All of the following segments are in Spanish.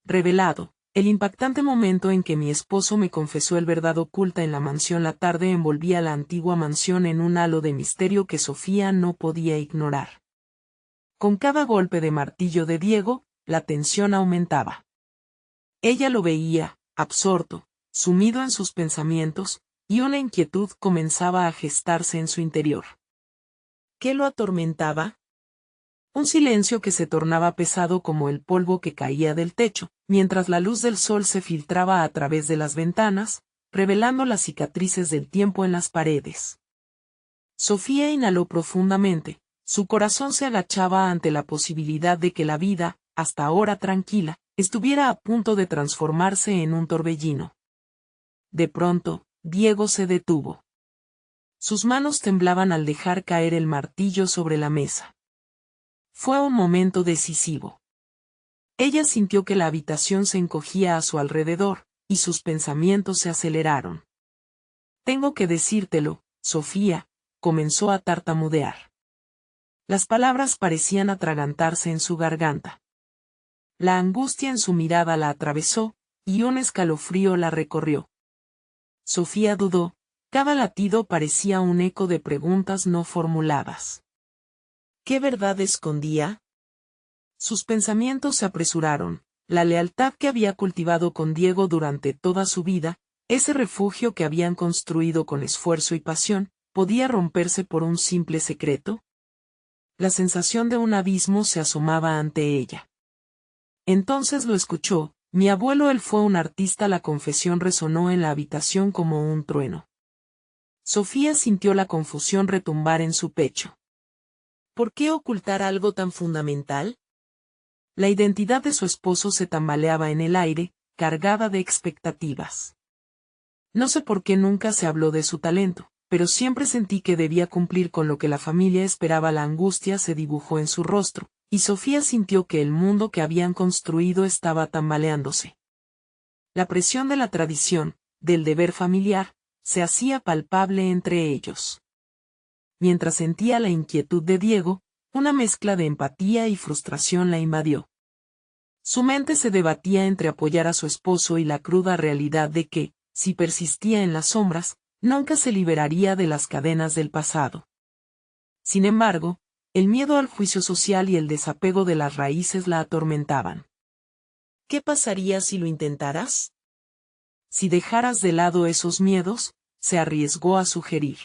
revelado, el impactante momento en que mi esposo me confesó el verdad oculta en la mansión. La tarde envolvía la antigua mansión en un halo de misterio que Sofía no podía ignorar. Con cada golpe de martillo de Diego, la tensión aumentaba. Ella lo veía, absorto, sumido en sus pensamientos, y una inquietud comenzaba a gestarse en su interior. ¿Qué lo atormentaba? Un silencio que se tornaba pesado como el polvo que caía del techo, mientras la luz del sol se filtraba a través de las ventanas, revelando las cicatrices del tiempo en las paredes. Sofía inhaló profundamente, su corazón se agachaba ante la posibilidad de que la vida, hasta ahora tranquila, estuviera a punto de transformarse en un torbellino. De pronto, Diego se detuvo. Sus manos temblaban al dejar caer el martillo sobre la mesa. Fue un momento decisivo. Ella sintió que la habitación se encogía a su alrededor, y sus pensamientos se aceleraron. «Tengo que decírtelo, Sofía», comenzó a tartamudear. Las palabras parecían atragantarse en su garganta. La angustia en su mirada la atravesó, y un escalofrío la recorrió. Sofía dudó, cada latido parecía un eco de preguntas no formuladas. ¿Qué verdad escondía? Sus pensamientos se apresuraron, la lealtad que había cultivado con Diego durante toda su vida, ese refugio que habían construido con esfuerzo y pasión, ¿podía romperse por un simple secreto? La sensación de un abismo se asomaba ante ella. Entonces lo escuchó: «Mi abuelo, él fue un artista». La confesión resonó en la habitación como un trueno. Sofía sintió la confusión retumbar en su pecho. ¿Por qué ocultar algo tan fundamental? La identidad de su esposo se tambaleaba en el aire, cargada de expectativas. No sé por qué nunca se habló de su talento, pero siempre sentí que debía cumplir con lo que la familia esperaba. La angustia se dibujó en su rostro, y Sofía sintió que el mundo que habían construido estaba tambaleándose. La presión de la tradición, del deber familiar, se hacía palpable entre ellos. Mientras sentía la inquietud de Diego, una mezcla de empatía y frustración la invadió. Su mente se debatía entre apoyar a su esposo y la cruda realidad de que, si persistía en las sombras, nunca se liberaría de las cadenas del pasado. Sin embargo, el miedo al juicio social y el desapego de las raíces la atormentaban. ¿Qué pasaría si lo intentaras? Si dejaras de lado esos miedos, se arriesgó a sugerir.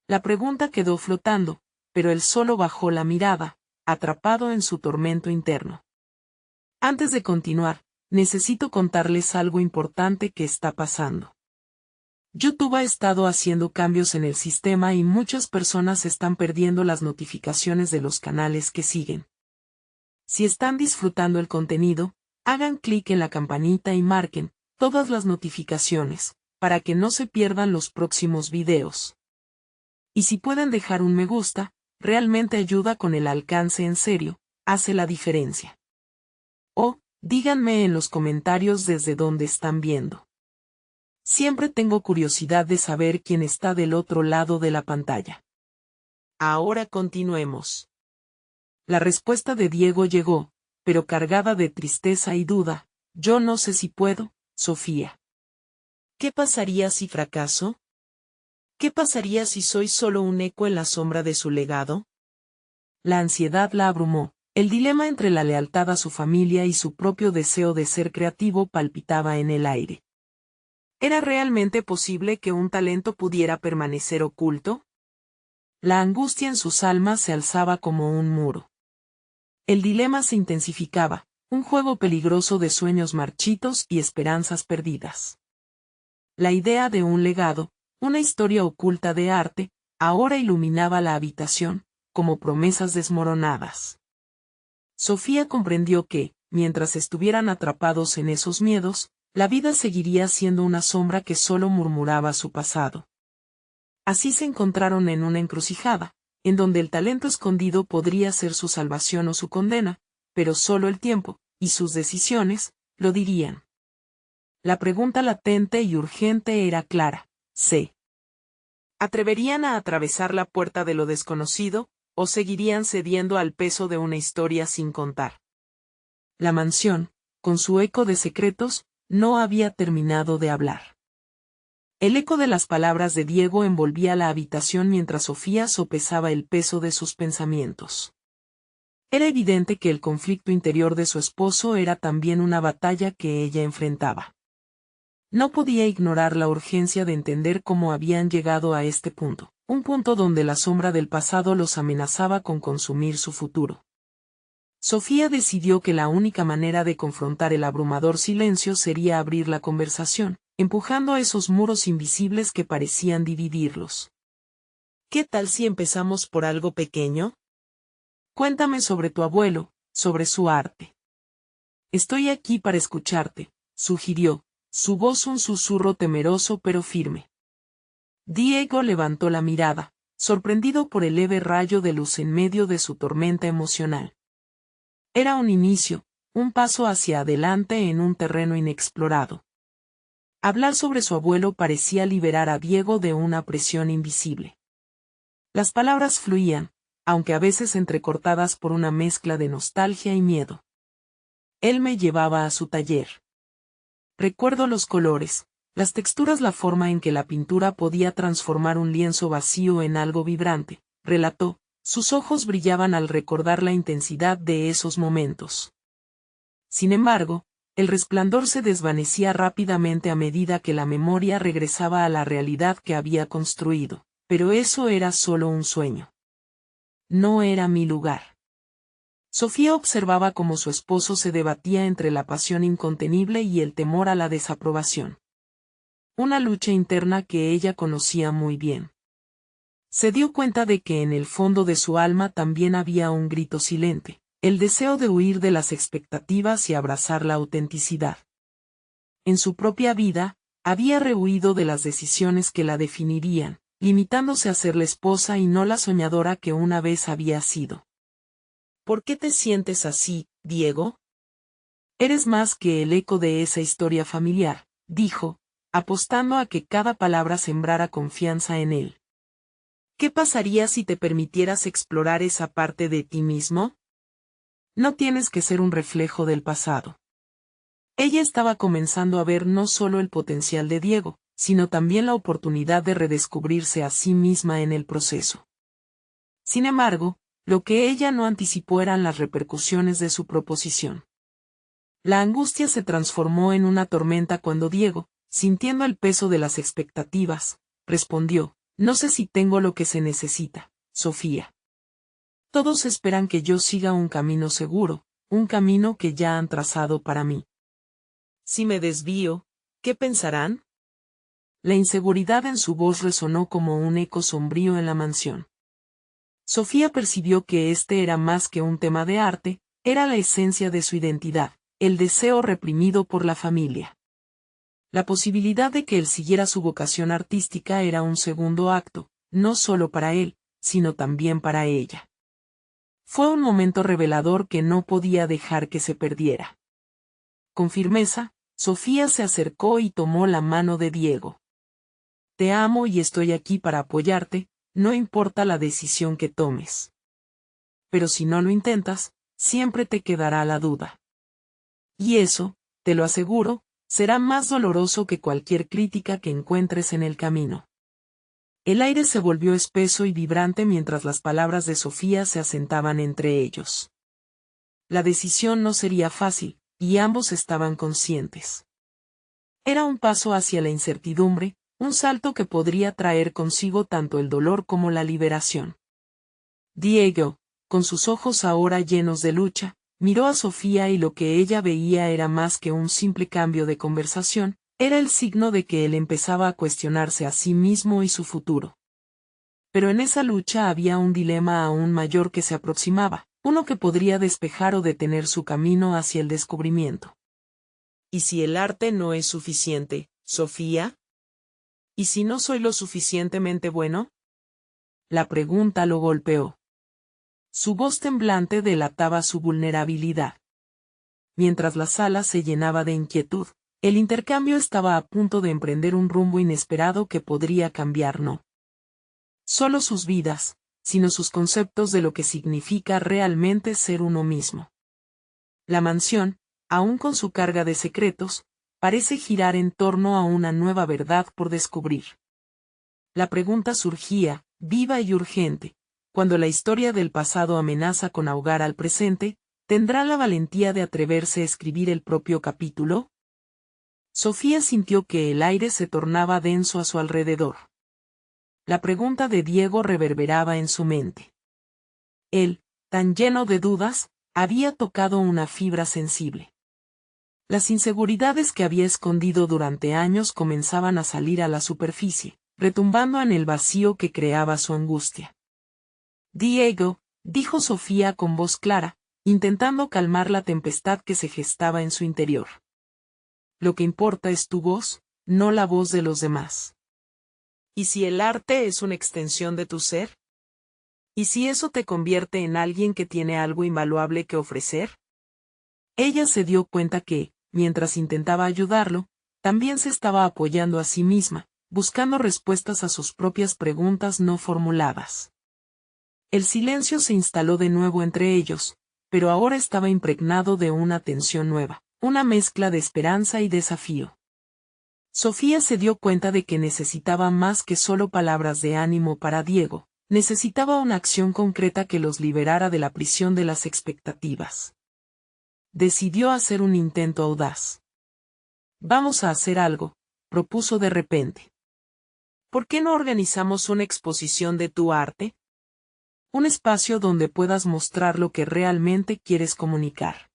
La pregunta quedó flotando, pero él solo bajó la mirada, atrapado en su tormento interno. Antes de continuar, necesito contarles algo importante que está pasando. YouTube ha estado haciendo cambios en el sistema y muchas personas están perdiendo las notificaciones de los canales que siguen. Si están disfrutando el contenido, hagan clic en la campanita y marquen todas las notificaciones, para que no se pierdan los próximos videos. Y si pueden dejar un me gusta, realmente ayuda con el alcance. En serio, hace la diferencia. O, díganme en los comentarios desde dónde están viendo. Siempre tengo curiosidad de saber quién está del otro lado de la pantalla. Ahora continuemos. La respuesta de Diego llegó, pero cargada de tristeza y duda. «Yo no sé si puedo, Sofía». «¿Qué pasaría si fracaso? ¿Qué pasaría si soy solo un eco en la sombra de su legado?» La ansiedad la abrumó. El dilema entre la lealtad a su familia y su propio deseo de ser creativo palpitaba en el aire. ¿Era realmente posible que un talento pudiera permanecer oculto? La angustia en sus almas se alzaba como un muro. El dilema se intensificaba, un juego peligroso de sueños marchitos y esperanzas perdidas. La idea de un legado, una historia oculta de arte, ahora iluminaba la habitación, como promesas desmoronadas. Sofía comprendió que, mientras estuvieran atrapados en esos miedos, la vida seguiría siendo una sombra que solo murmuraba su pasado. Así se encontraron en una encrucijada, en donde el talento escondido podría ser su salvación o su condena, pero solo el tiempo, y sus decisiones, lo dirían. La pregunta latente y urgente era clara: ¿se atreverían a atravesar la puerta de lo desconocido, o seguirían cediendo al peso de una historia sin contar? La mansión, con su eco de secretos, no había terminado de hablar. El eco de las palabras de Diego envolvía la habitación mientras Sofía sopesaba el peso de sus pensamientos. Era evidente que el conflicto interior de su esposo era también una batalla que ella enfrentaba. No podía ignorar la urgencia de entender cómo habían llegado a este punto, un punto donde la sombra del pasado los amenazaba con consumir su futuro. Sofía decidió que la única manera de confrontar el abrumador silencio sería abrir la conversación, empujando a esos muros invisibles que parecían dividirlos. ¿Qué tal si empezamos por algo pequeño? Cuéntame sobre tu abuelo, sobre su arte. Estoy aquí para escucharte, sugirió, su voz un susurro temeroso pero firme. Diego levantó la mirada, sorprendido por el leve rayo de luz en medio de su tormenta emocional. Era un inicio, un paso hacia adelante en un terreno inexplorado. Hablar sobre su abuelo parecía liberar a Diego de una presión invisible. Las palabras fluían, aunque a veces entrecortadas por una mezcla de nostalgia y miedo. Él me llevaba a su taller. Recuerdo los colores, las texturas, la forma en que la pintura podía transformar un lienzo vacío en algo vibrante, relató. Sus ojos brillaban al recordar la intensidad de esos momentos. Sin embargo, el resplandor se desvanecía rápidamente a medida que la memoria regresaba a la realidad que había construido, pero eso era solo un sueño. No era mi lugar. Sofía observaba cómo su esposo se debatía entre la pasión incontenible y el temor a la desaprobación. Una lucha interna que ella conocía muy bien. Se dio cuenta de que en el fondo de su alma también había un grito silente, el deseo de huir de las expectativas y abrazar la autenticidad. En su propia vida, había rehuido de las decisiones que la definirían, limitándose a ser la esposa y no la soñadora que una vez había sido. ¿Por qué te sientes así, Diego? Eres más que el eco de esa historia familiar, dijo, apostando a que cada palabra sembrara confianza en él. ¿Qué pasaría si te permitieras explorar esa parte de ti mismo? No tienes que ser un reflejo del pasado. Ella estaba comenzando a ver no solo el potencial de Diego, sino también la oportunidad de redescubrirse a sí misma en el proceso. Sin embargo, lo que ella no anticipó eran las repercusiones de su proposición. La angustia se transformó en una tormenta cuando Diego, sintiendo el peso de las expectativas, respondió: no sé si tengo lo que se necesita, Sofía. Todos esperan que yo siga un camino seguro, un camino que ya han trazado para mí. Si me desvío, ¿qué pensarán? La inseguridad en su voz resonó como un eco sombrío en la mansión. Sofía percibió que este era más que un tema de arte, era la esencia de su identidad, el deseo reprimido por la familia. La posibilidad de que él siguiera su vocación artística era un segundo acto, no solo para él, sino también para ella. Fue un momento revelador que no podía dejar que se perdiera. Con firmeza, Sofía se acercó y tomó la mano de Diego. Te amo y estoy aquí para apoyarte, no importa la decisión que tomes. Pero si no lo intentas, siempre te quedará la duda. Y eso, te lo aseguro, será más doloroso que cualquier crítica que encuentres en el camino. El aire se volvió espeso y vibrante mientras las palabras de Sofía se asentaban entre ellos. La decisión no sería fácil, y ambos estaban conscientes. Era un paso hacia la incertidumbre, un salto que podría traer consigo tanto el dolor como la liberación. Diego, con sus ojos ahora llenos de lucha, miró a Sofía y lo que ella veía era más que un simple cambio de conversación, era el signo de que él empezaba a cuestionarse a sí mismo y su futuro. Pero en esa lucha había un dilema aún mayor que se aproximaba, uno que podría despejar o detener su camino hacia el descubrimiento. ¿Y si el arte no es suficiente, Sofía? ¿Y si no soy lo suficientemente bueno? La pregunta lo golpeó. Su voz temblante delataba su vulnerabilidad. Mientras la sala se llenaba de inquietud, el intercambio estaba a punto de emprender un rumbo inesperado que podría cambiar no solo sus vidas, sino sus conceptos de lo que significa realmente ser uno mismo. La mansión, aún con su carga de secretos, parece girar en torno a una nueva verdad por descubrir. La pregunta surgía, viva y urgente, cuando la historia del pasado amenaza con ahogar al presente, ¿tendrá la valentía de atreverse a escribir el propio capítulo? Sofía sintió que el aire se tornaba denso a su alrededor. La pregunta de Diego reverberaba en su mente. Él, tan lleno de dudas, había tocado una fibra sensible. Las inseguridades que había escondido durante años comenzaban a salir a la superficie, retumbando en el vacío que creaba su angustia. Diego, dijo Sofía con voz clara, intentando calmar la tempestad que se gestaba en su interior. Lo que importa es tu voz, no la voz de los demás. ¿Y si el arte es una extensión de tu ser? ¿Y si eso te convierte en alguien que tiene algo invaluable que ofrecer? Ella se dio cuenta que, mientras intentaba ayudarlo, también se estaba apoyando a sí misma, buscando respuestas a sus propias preguntas no formuladas. El silencio se instaló de nuevo entre ellos, pero ahora estaba impregnado de una tensión nueva, una mezcla de esperanza y desafío. Sofía se dio cuenta de que necesitaba más que solo palabras de ánimo para Diego, necesitaba una acción concreta que los liberara de la prisión de las expectativas. Decidió hacer un intento audaz. Vamos a hacer algo, propuso de repente. ¿Por qué no organizamos una exposición de tu arte? Un espacio donde puedas mostrar lo que realmente quieres comunicar.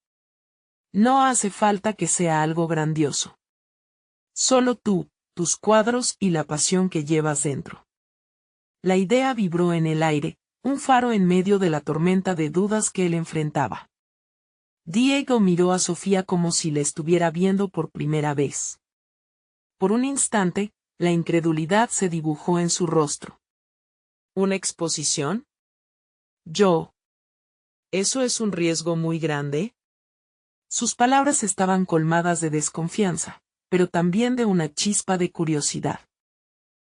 No hace falta que sea algo grandioso. Solo tú, tus cuadros y la pasión que llevas dentro. La idea vibró en el aire, un faro en medio de la tormenta de dudas que él enfrentaba. Diego miró a Sofía como si la estuviera viendo por primera vez. Por un instante, la incredulidad se dibujó en su rostro. ¿Una exposición? Yo. ¿Eso es un riesgo muy grande? Sus palabras estaban colmadas de desconfianza, pero también de una chispa de curiosidad.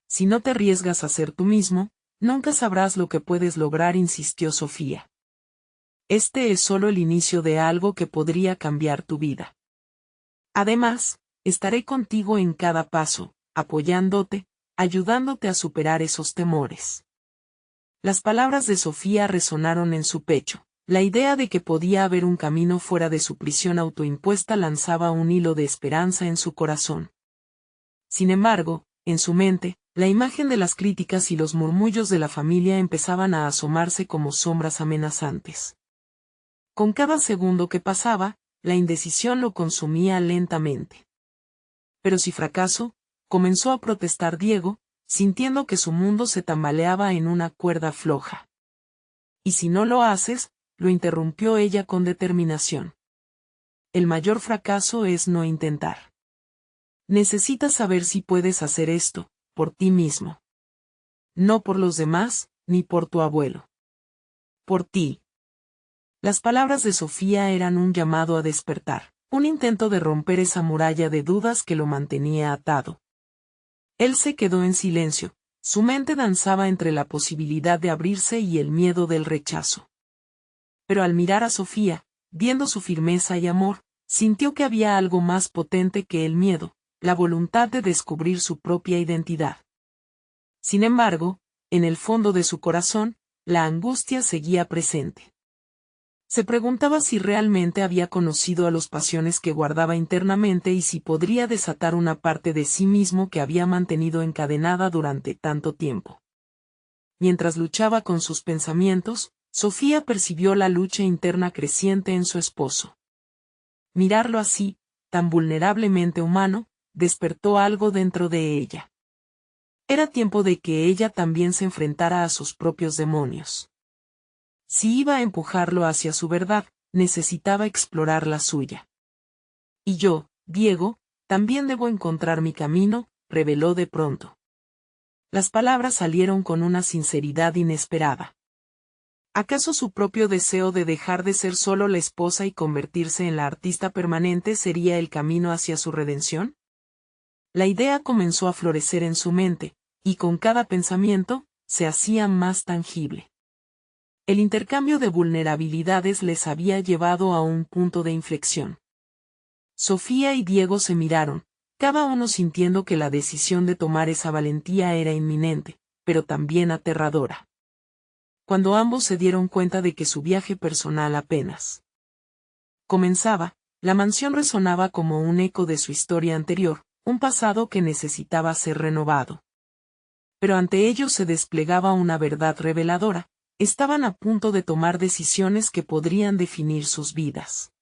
Si no te arriesgas a ser tú mismo, nunca sabrás lo que puedes lograr, insistió Sofía. Este es solo el inicio de algo que podría cambiar tu vida. Además, estaré contigo en cada paso, apoyándote, ayudándote a superar esos temores. Las palabras de Sofía resonaron en su pecho. La idea de que podía haber un camino fuera de su prisión autoimpuesta lanzaba un hilo de esperanza en su corazón. Sin embargo, en su mente, la imagen de las críticas y los murmullos de la familia empezaban a asomarse como sombras amenazantes. Con cada segundo que pasaba, la indecisión lo consumía lentamente. Pero si fracaso, comenzó a protestar Diego, sintiendo que su mundo se tambaleaba en una cuerda floja. Y si no lo haces, lo interrumpió ella con determinación. El mayor fracaso es no intentar. Necesitas saber si puedes hacer esto, por ti mismo. No por los demás, ni por tu abuelo. Por ti. Las palabras de Sofía eran un llamado a despertar, un intento de romper esa muralla de dudas que lo mantenía atado. Él se quedó en silencio, su mente danzaba entre la posibilidad de abrirse y el miedo del rechazo. Pero al mirar a Sofía, viendo su firmeza y amor, sintió que había algo más potente que el miedo, la voluntad de descubrir su propia identidad. Sin embargo, en el fondo de su corazón, la angustia seguía presente. Se preguntaba si realmente había conocido a las pasiones que guardaba internamente y si podría desatar una parte de sí mismo que había mantenido encadenada durante tanto tiempo. Mientras luchaba con sus pensamientos, Sofía percibió la lucha interna creciente en su esposo. Mirarlo así, tan vulnerablemente humano, despertó algo dentro de ella. Era tiempo de que ella también se enfrentara a sus propios demonios. Si iba a empujarlo hacia su verdad, necesitaba explorar la suya. Y yo, Diego, también debo encontrar mi camino, reveló de pronto. Las palabras salieron con una sinceridad inesperada. ¿Acaso su propio deseo de dejar de ser solo la esposa y convertirse en la artista permanente sería el camino hacia su redención? La idea comenzó a florecer en su mente, y con cada pensamiento, se hacía más tangible. El intercambio de vulnerabilidades les había llevado a un punto de inflexión. Sofía y Diego se miraron, cada uno sintiendo que la decisión de tomar esa valentía era inminente, pero también aterradora. Cuando ambos se dieron cuenta de que su viaje personal apenas comenzaba, la mansión resonaba como un eco de su historia anterior, un pasado que necesitaba ser renovado. Pero ante ellos se desplegaba una verdad reveladora: estaban a punto de tomar decisiones que podrían definir sus vidas.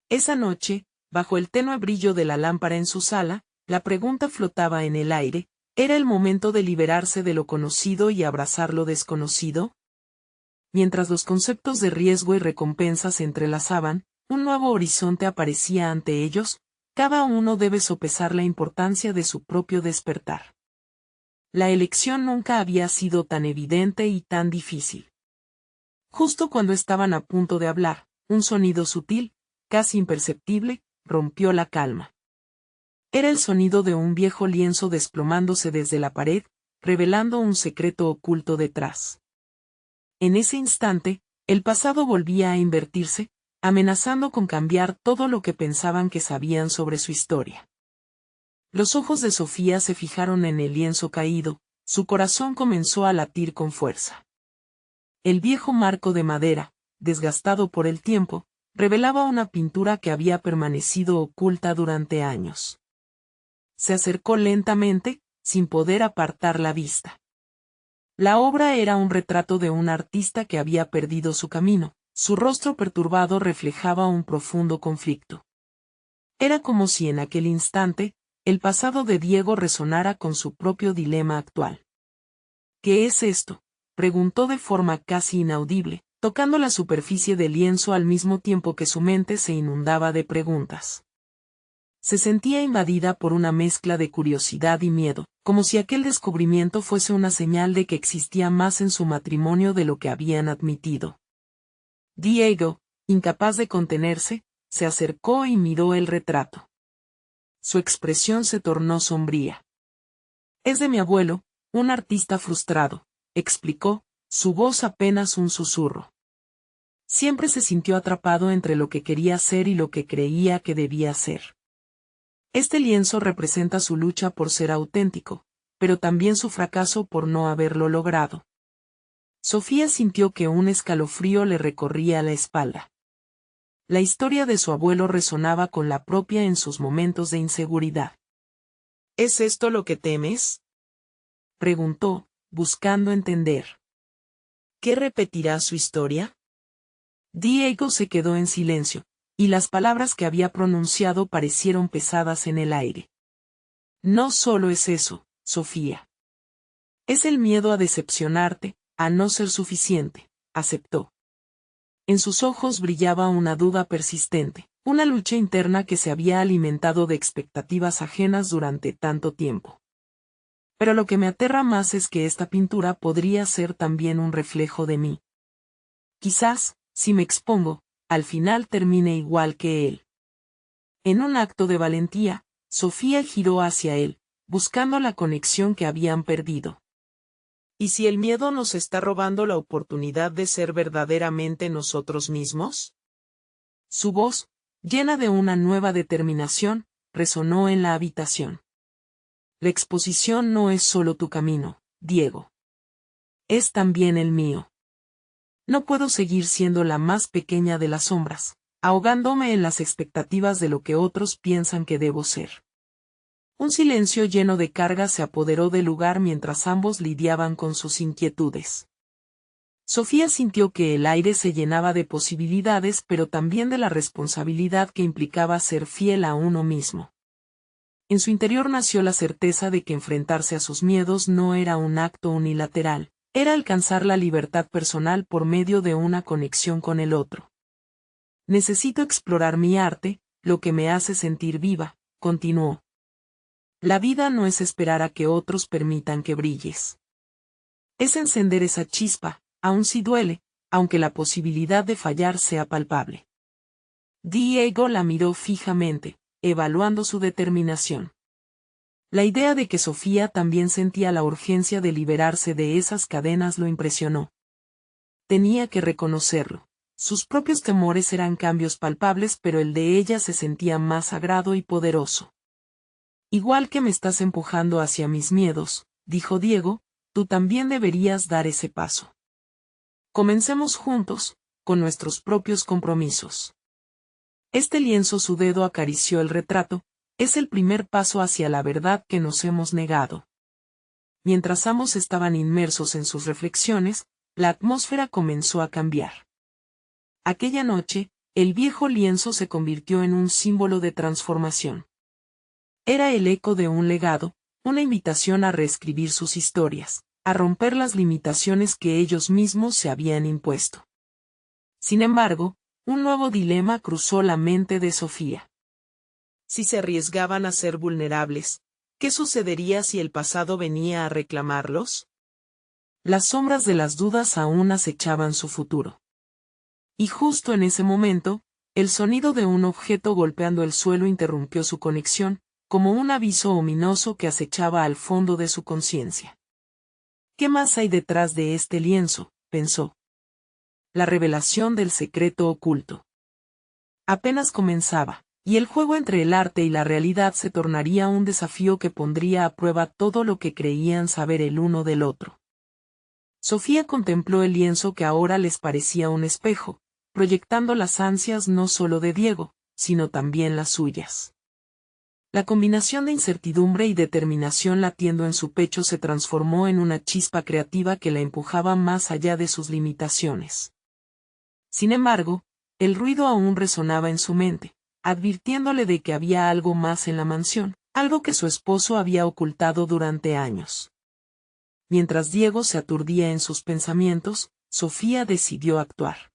Esa noche, bajo el tenue brillo de la lámpara en su sala, la pregunta flotaba en el aire: ¿era el momento de liberarse de lo conocido y abrazar lo desconocido? Mientras los conceptos de riesgo y recompensa se entrelazaban, un nuevo horizonte aparecía ante ellos. Cada uno debe sopesar la importancia de su propio despertar. La elección nunca había sido tan evidente y tan difícil. Justo cuando estaban a punto de hablar, un sonido sutil, casi imperceptible, rompió la calma. Era el sonido de un viejo lienzo desplomándose desde la pared, revelando un secreto oculto detrás. En ese instante, el pasado volvía a invertirse, amenazando con cambiar todo lo que pensaban que sabían sobre su historia. Los ojos de Sofía se fijaron en el lienzo caído, su corazón comenzó a latir con fuerza. El viejo marco de madera, desgastado por el tiempo, revelaba una pintura que había permanecido oculta durante años. Se acercó lentamente, sin poder apartar la vista. La obra era un retrato de un artista que había perdido su camino. Su rostro perturbado reflejaba un profundo conflicto. Era como si en aquel instante, el pasado de Diego resonara con su propio dilema actual. ¿Qué es esto?, preguntó de forma casi inaudible, tocando la superficie del lienzo al mismo tiempo que su mente se inundaba de preguntas. Se sentía invadida por una mezcla de curiosidad y miedo, como si aquel descubrimiento fuese una señal de que existía más en su matrimonio de lo que habían admitido. Diego, incapaz de contenerse, se acercó y miró el retrato. Su expresión se tornó sombría. «Es de mi abuelo, un artista frustrado», explicó, su voz apenas un susurro. Siempre se sintió atrapado entre lo que quería ser y lo que creía que debía ser. Este lienzo representa su lucha por ser auténtico, pero también su fracaso por no haberlo logrado. Sofía sintió que un escalofrío le recorría la espalda. La historia de su abuelo resonaba con la propia en sus momentos de inseguridad. ¿Es esto lo que temes?, preguntó, buscando entender. ¿Qué repetirá su historia? Diego se quedó en silencio, y las palabras que había pronunciado parecieron pesadas en el aire. No solo es eso, Sofía. Es el miedo a decepcionarte, a no ser suficiente, aceptó. En sus ojos brillaba una duda persistente, una lucha interna que se había alimentado de expectativas ajenas durante tanto tiempo. Pero lo que me aterra más es que esta pintura podría ser también un reflejo de mí. Quizás, si me expongo, al final termine igual que él. En un acto de valentía, Sofía giró hacia él, buscando la conexión que habían perdido. ¿Y si el miedo nos está robando la oportunidad de ser verdaderamente nosotros mismos? Su voz, llena de una nueva determinación, resonó en la habitación. La exposición no es solo tu camino, Diego. Es también el mío. No puedo seguir siendo la más pequeña de las sombras, ahogándome en las expectativas de lo que otros piensan que debo ser. Un silencio lleno de carga se apoderó del lugar mientras ambos lidiaban con sus inquietudes. Sofía sintió que el aire se llenaba de posibilidades, pero también de la responsabilidad que implicaba ser fiel a uno mismo. En su interior nació la certeza de que enfrentarse a sus miedos no era un acto unilateral, era alcanzar la libertad personal por medio de una conexión con el otro. Necesito explorar mi arte, lo que me hace sentir viva, continuó. La vida no es esperar a que otros permitan que brilles. Es encender esa chispa, aun si duele, aunque la posibilidad de fallar sea palpable. Diego la miró fijamente, evaluando su determinación. La idea de que Sofía también sentía la urgencia de liberarse de esas cadenas lo impresionó. Tenía que reconocerlo, Sus propios temores eran cambios palpables, pero el de ella se sentía más sagrado y poderoso. Igual que me estás empujando hacia mis miedos, dijo Diego, tú también deberías dar ese paso. Comencemos juntos, con nuestros propios compromisos. Este lienzo, su dedo acarició el retrato, es el primer paso hacia la verdad que nos hemos negado. Mientras ambos estaban inmersos en sus reflexiones, la atmósfera comenzó a cambiar. Aquella noche, el viejo lienzo se convirtió en un símbolo de transformación. Era el eco de un legado, una invitación a reescribir sus historias, a romper las limitaciones que ellos mismos se habían impuesto. Sin embargo, un nuevo dilema cruzó la mente de Sofía. Si se arriesgaban a ser vulnerables, ¿qué sucedería si el pasado venía a reclamarlos? Las sombras de las dudas aún acechaban su futuro. Y justo en ese momento, el sonido de un objeto golpeando el suelo interrumpió su conexión, como un aviso ominoso que acechaba al fondo de su conciencia. ¿Qué más hay detrás de este lienzo?, pensó. La revelación del secreto oculto. Apenas comenzaba, y el juego entre el arte y la realidad se tornaría un desafío que pondría a prueba todo lo que creían saber el uno del otro. Sofía contempló el lienzo que ahora les parecía un espejo, proyectando las ansias no solo de Diego, sino también las suyas. La combinación de incertidumbre y determinación latiendo en su pecho se transformó en una chispa creativa que la empujaba más allá de sus limitaciones. Sin embargo, el ruido aún resonaba en su mente, advirtiéndole de que había algo más en la mansión, algo que su esposo había ocultado durante años. Mientras Diego se aturdía en sus pensamientos, Sofía decidió actuar.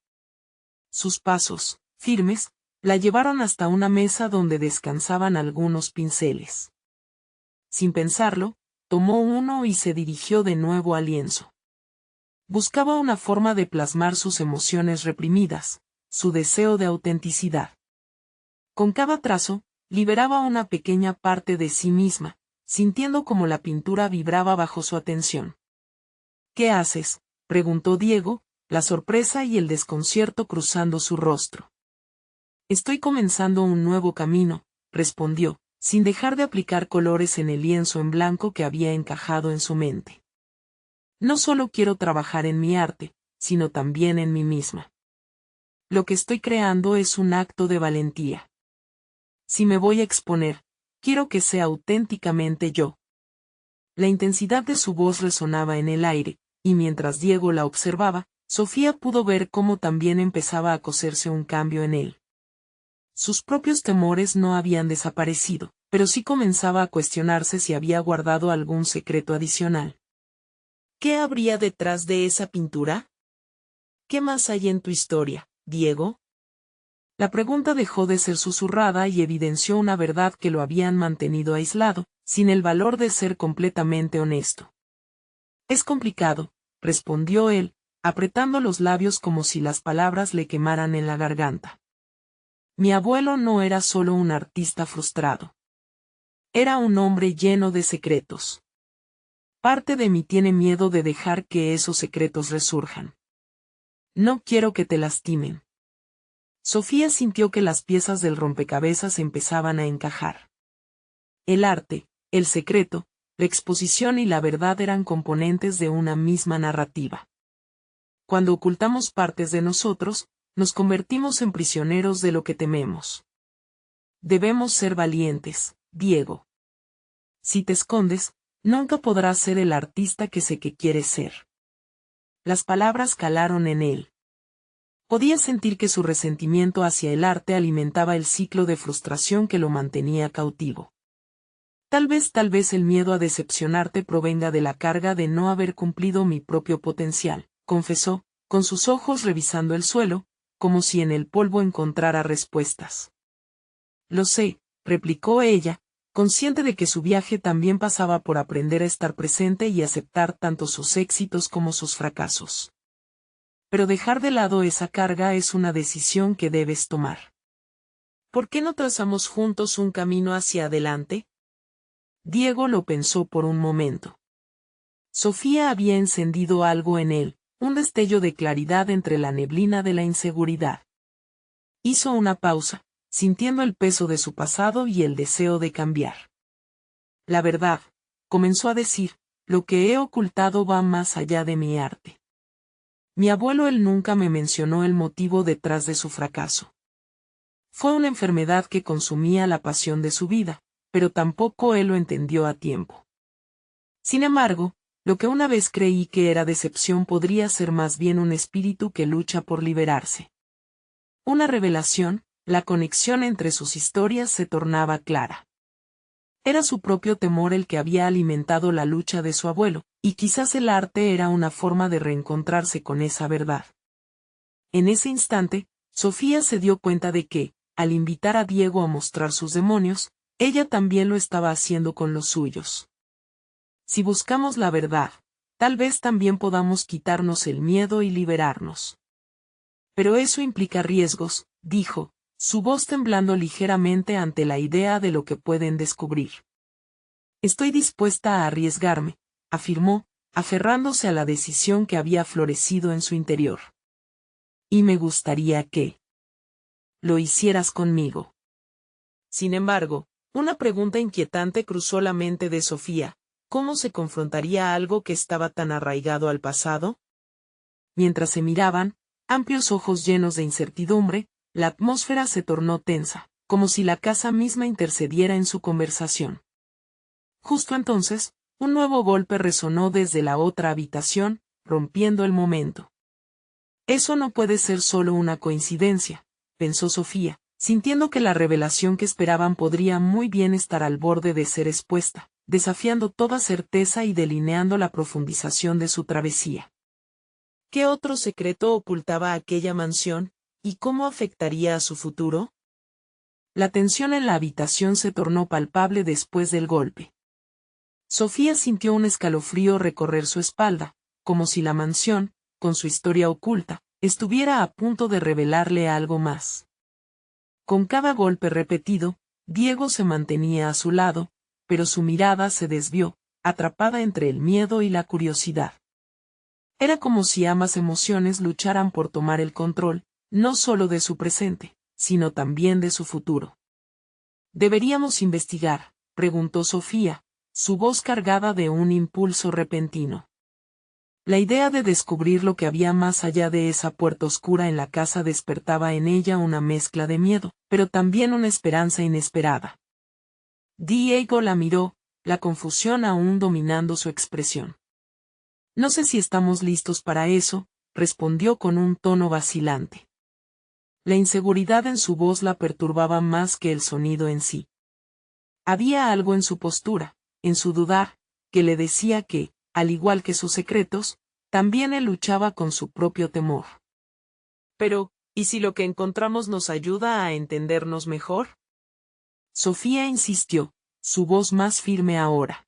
Sus pasos, firmes, la llevaron hasta una mesa donde descansaban algunos pinceles. Sin pensarlo, tomó uno y se dirigió de nuevo al lienzo. Buscaba una forma de plasmar sus emociones reprimidas, su deseo de autenticidad. Con cada trazo, liberaba una pequeña parte de sí misma, sintiendo como la pintura vibraba bajo su atención. ¿Qué haces?, preguntó Diego, la sorpresa y el desconcierto cruzando su rostro. Estoy comenzando un nuevo camino, respondió, sin dejar de aplicar colores en el lienzo en blanco que había encajado en su mente. No solo quiero trabajar en mi arte, sino también en mí misma. Lo que estoy creando es un acto de valentía. Si me voy a exponer, quiero que sea auténticamente yo. La intensidad de su voz resonaba en el aire, y mientras Diego la observaba, Sofía pudo ver cómo también empezaba a cocerse un cambio en él. Sus propios temores no habían desaparecido, pero sí comenzaba a cuestionarse si había guardado algún secreto adicional. ¿Qué habría detrás de esa pintura? ¿Qué más hay en tu historia, Diego? La pregunta dejó de ser susurrada y evidenció una verdad que lo habían mantenido aislado, sin el valor de ser completamente honesto. Es complicado, respondió él, apretando los labios como si las palabras le quemaran en la garganta. Mi abuelo no era solo un artista frustrado. Era un hombre lleno de secretos. Parte de mí tiene miedo de dejar que esos secretos resurjan. No quiero que te lastimen. Sofía sintió que las piezas del rompecabezas empezaban a encajar. El arte, el secreto, la exposición y la verdad eran componentes de una misma narrativa. Cuando ocultamos partes de nosotros, nos convertimos en prisioneros de lo que tememos. Debemos ser valientes, Diego. Si te escondes, nunca podrás ser el artista que sé que quieres ser. Las palabras calaron en él. Podía sentir que su resentimiento hacia el arte alimentaba el ciclo de frustración que lo mantenía cautivo. Tal vez el miedo a decepcionarte provenga de la carga de no haber cumplido mi propio potencial, confesó, con sus ojos revisando el suelo, como si en el polvo encontrara respuestas. Lo sé, replicó ella, consciente de que su viaje también pasaba por aprender a estar presente y aceptar tanto sus éxitos como sus fracasos. Pero dejar de lado esa carga es una decisión que debes tomar. ¿Por qué no trazamos juntos un camino hacia adelante? Diego lo pensó por un momento. Sofía había encendido algo en él, un destello de claridad entre la neblina de la inseguridad. Hizo una pausa, sintiendo el peso de su pasado y el deseo de cambiar. La verdad, comenzó a decir, lo que he ocultado va más allá de mi arte. Mi abuelo él nunca me mencionó el motivo detrás de su fracaso. Fue una enfermedad que consumía la pasión de su vida, pero tampoco él lo entendió a tiempo. Sin embargo, lo que una vez creí que era decepción podría ser más bien un espíritu que lucha por liberarse. Una revelación, la conexión entre sus historias se tornaba clara. Era su propio temor el que había alimentado la lucha de su abuelo, y quizás el arte era una forma de reencontrarse con esa verdad. En ese instante, Sofía se dio cuenta de que, al invitar a Diego a mostrar sus demonios, ella también lo estaba haciendo con los suyos. Si buscamos la verdad, tal vez también podamos quitarnos el miedo y liberarnos. Pero eso implica riesgos, dijo, su voz temblando ligeramente ante la idea de lo que pueden descubrir. Estoy dispuesta a arriesgarme, afirmó, aferrándose a la decisión que había florecido en su interior. Y me gustaría que lo hicieras conmigo. Sin embargo, una pregunta inquietante cruzó la mente de Sofía. ¿Cómo se confrontaría algo que estaba tan arraigado al pasado? Mientras se miraban, amplios ojos llenos de incertidumbre, la atmósfera se tornó tensa, como si la casa misma intercediera en su conversación. Justo entonces, un nuevo golpe resonó desde la otra habitación, rompiendo el momento. Eso no puede ser solo una coincidencia, pensó Sofía, sintiendo que la revelación que esperaban podría muy bien estar al borde de ser expuesta, desafiando toda certeza y delineando la profundización de su travesía. ¿Qué otro secreto ocultaba aquella mansión, y cómo afectaría a su futuro? La tensión en la habitación se tornó palpable después del golpe. Sofía sintió un escalofrío recorrer su espalda, como si la mansión, con su historia oculta, estuviera a punto de revelarle algo más. Con cada golpe repetido, Diego se mantenía a su lado, pero su mirada se desvió, atrapada entre el miedo y la curiosidad. Era como si ambas emociones lucharan por tomar el control, no solo de su presente, sino también de su futuro. «¿Deberíamos investigar?», preguntó Sofía, su voz cargada de un impulso repentino. La idea de descubrir lo que había más allá de esa puerta oscura en la casa despertaba en ella una mezcla de miedo, pero también una esperanza inesperada. Diego la miró, la confusión aún dominando su expresión. «No sé si estamos listos para eso», respondió con un tono vacilante. La inseguridad en su voz la perturbaba más que el sonido en sí. Había algo en su postura, en su dudar, que le decía que, al igual que sus secretos, también él luchaba con su propio temor. «Pero, ¿y si lo que encontramos nos ayuda a entendernos mejor?», Sofía insistió, su voz más firme ahora.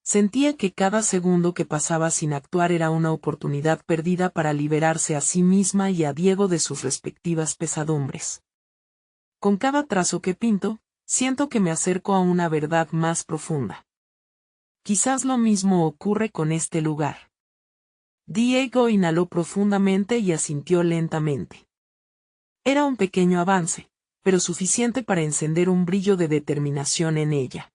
Sentía que cada segundo que pasaba sin actuar era una oportunidad perdida para liberarse a sí misma y a Diego de sus respectivas pesadumbres. «Con cada trazo que pinto, siento que me acerco a una verdad más profunda. Quizás lo mismo ocurre con este lugar». Diego inhaló profundamente y asintió lentamente. Era un pequeño avance, pero suficiente para encender un brillo de determinación en ella.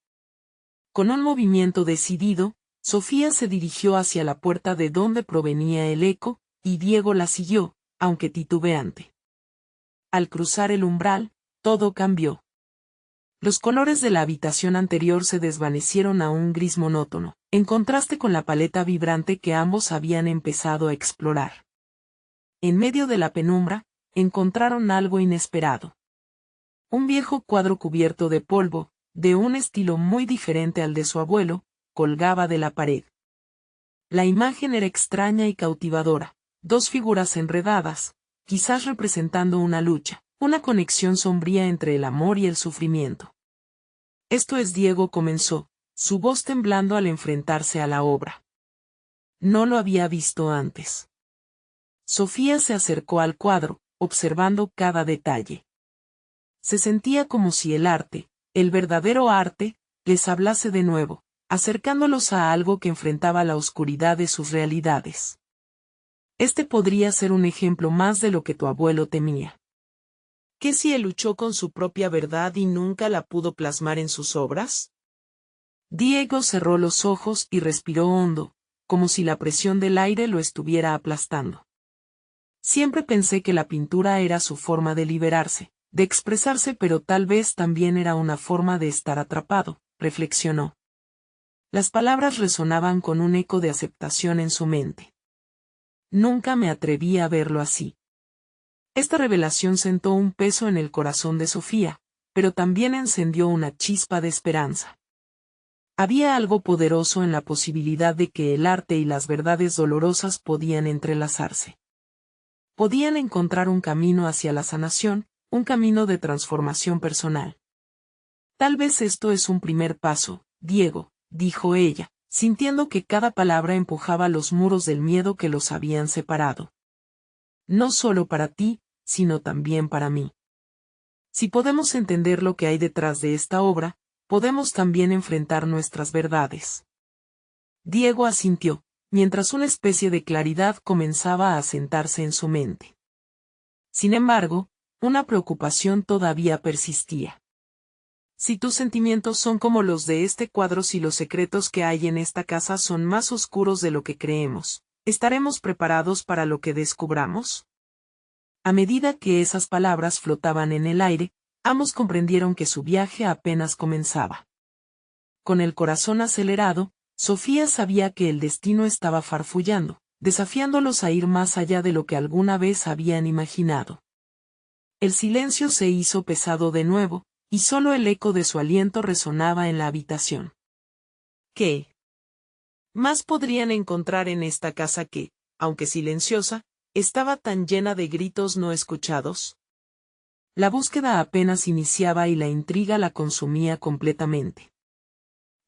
Con un movimiento decidido, Sofía se dirigió hacia la puerta de donde provenía el eco, y Diego la siguió, aunque titubeante. Al cruzar el umbral, todo cambió. Los colores de la habitación anterior se desvanecieron a un gris monótono, en contraste con la paleta vibrante que ambos habían empezado a explorar. En medio de la penumbra, encontraron algo inesperado. Un viejo cuadro cubierto de polvo, de un estilo muy diferente al de su abuelo, colgaba de la pared. La imagen era extraña y cautivadora, dos figuras enredadas, quizás representando una lucha, una conexión sombría entre el amor y el sufrimiento. «Esto es Diego», comenzó, su voz temblando al enfrentarse a la obra. No lo había visto antes. Sofía se acercó al cuadro, observando cada detalle. Se sentía como si el arte, el verdadero arte, les hablase de nuevo, acercándolos a algo que enfrentaba la oscuridad de sus realidades. Este podría ser un ejemplo más de lo que tu abuelo temía. ¿Qué si él luchó con su propia verdad y nunca la pudo plasmar en sus obras? Diego cerró los ojos y respiró hondo, como si la presión del aire lo estuviera aplastando. Siempre pensé que la pintura era su forma de liberarse, de expresarse, pero tal vez también era una forma de estar atrapado, reflexionó. Las palabras resonaban con un eco de aceptación en su mente. Nunca me atreví a verlo así. Esta revelación sentó un peso en el corazón de Sofía, pero también encendió una chispa de esperanza. Había algo poderoso en la posibilidad de que el arte y las verdades dolorosas podían entrelazarse. Podían encontrar un camino hacia la sanación, un camino de transformación personal. Tal vez esto es un primer paso, Diego, dijo ella, sintiendo que cada palabra empujaba los muros del miedo que los habían separado. No solo para ti, sino también para mí. Si podemos entender lo que hay detrás de esta obra, podemos también enfrentar nuestras verdades. Diego asintió, mientras una especie de claridad comenzaba a asentarse en su mente. Sin embargo, una preocupación todavía persistía. Si tus sentimientos son como los de este cuadro, si los secretos que hay en esta casa son más oscuros de lo que creemos, ¿estaremos preparados para lo que descubramos? A medida que esas palabras flotaban en el aire, ambos comprendieron que su viaje apenas comenzaba. Con el corazón acelerado, Sofía sabía que el destino estaba farfullando, desafiándolos a ir más allá de lo que alguna vez habían imaginado. El silencio se hizo pesado de nuevo, y solo el eco de su aliento resonaba en la habitación. ¿Qué más podrían encontrar en esta casa que, aunque silenciosa, estaba tan llena de gritos no escuchados? La búsqueda apenas iniciaba y la intriga la consumía completamente.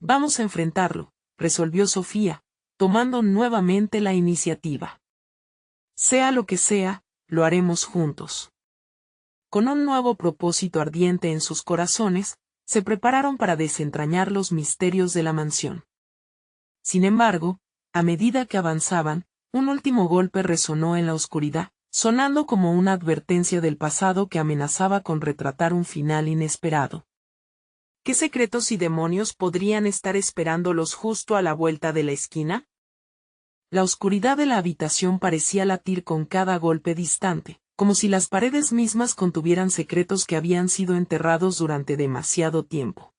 Vamos a enfrentarlo, resolvió Sofía, tomando nuevamente la iniciativa. Sea lo que sea, lo haremos juntos. Con un nuevo propósito ardiente en sus corazones, se prepararon para desentrañar los misterios de la mansión. Sin embargo, a medida que avanzaban, un último golpe resonó en la oscuridad, sonando como una advertencia del pasado que amenazaba con retratar un final inesperado. ¿Qué secretos y demonios podrían estar esperándolos justo a la vuelta de la esquina? La oscuridad de la habitación parecía latir con cada golpe distante, como si las paredes mismas contuvieran secretos que habían sido enterrados durante demasiado tiempo.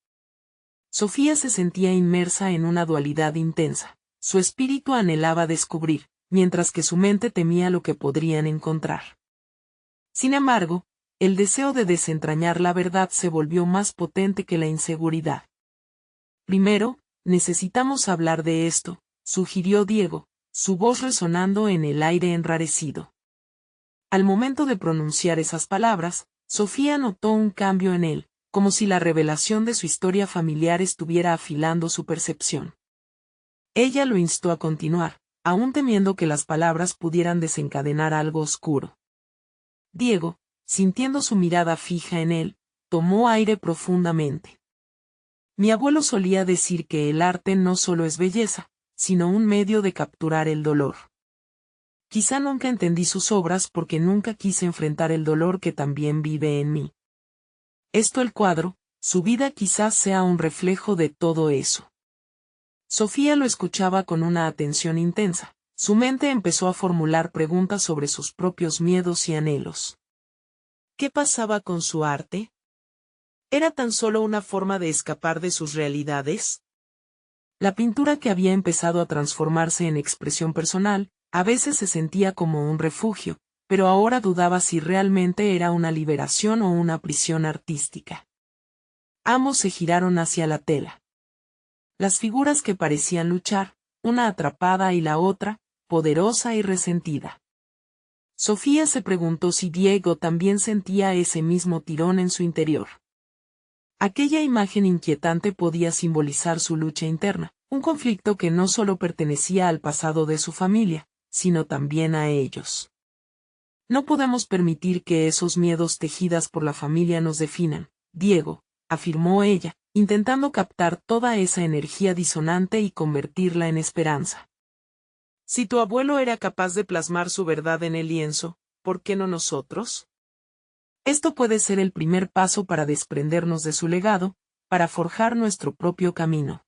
Sofía se sentía inmersa en una dualidad intensa. Su espíritu anhelaba descubrir, mientras que su mente temía lo que podrían encontrar. Sin embargo, el deseo de desentrañar la verdad se volvió más potente que la inseguridad. Primero, necesitamos hablar de esto, sugirió Diego, su voz resonando en el aire enrarecido. Al momento de pronunciar esas palabras, Sofía notó un cambio en él, como si la revelación de su historia familiar estuviera afilando su percepción. Ella lo instó a continuar, aún temiendo que las palabras pudieran desencadenar algo oscuro. Diego, sintiendo su mirada fija en él, tomó aire profundamente. Mi abuelo solía decir que el arte no solo es belleza, sino un medio de capturar el dolor. Quizá nunca entendí sus obras porque nunca quise enfrentar el dolor que también vive en mí. Esto el cuadro, su vida quizás sea un reflejo de todo eso. Sofía lo escuchaba con una atención intensa. Su mente empezó a formular preguntas sobre sus propios miedos y anhelos. ¿Qué pasaba con su arte? ¿Era tan solo una forma de escapar de sus realidades? La pintura, que había empezado a transformarse en expresión personal, a veces se sentía como un refugio, pero ahora dudaba si realmente era una liberación o una prisión artística. Ambos se giraron hacia la tela. Las figuras que parecían luchar, una atrapada y la otra, poderosa y resentida. Sofía se preguntó si Diego también sentía ese mismo tirón en su interior. Aquella imagen inquietante podía simbolizar su lucha interna, un conflicto que no solo pertenecía al pasado de su familia, sino también a ellos. No podemos permitir que esos miedos tejidas por la familia nos definan, Diego, afirmó ella, intentando captar toda esa energía disonante y convertirla en esperanza. Si tu abuelo era capaz de plasmar su verdad en el lienzo, ¿por qué no nosotros? Esto puede ser el primer paso para desprendernos de su legado, para forjar nuestro propio camino.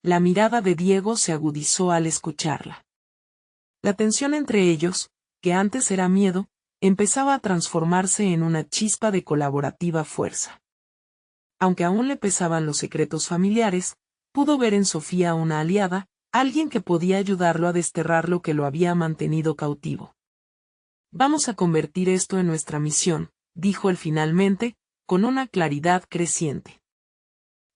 La mirada de Diego se agudizó al escucharla. La tensión entre ellos, que antes era miedo, empezaba a transformarse en una chispa de colaborativa fuerza. Aunque aún le pesaban los secretos familiares, pudo ver en Sofía una aliada, alguien que podía ayudarlo a desterrar lo que lo había mantenido cautivo. Vamos a convertir esto en nuestra misión, dijo él finalmente, con una claridad creciente.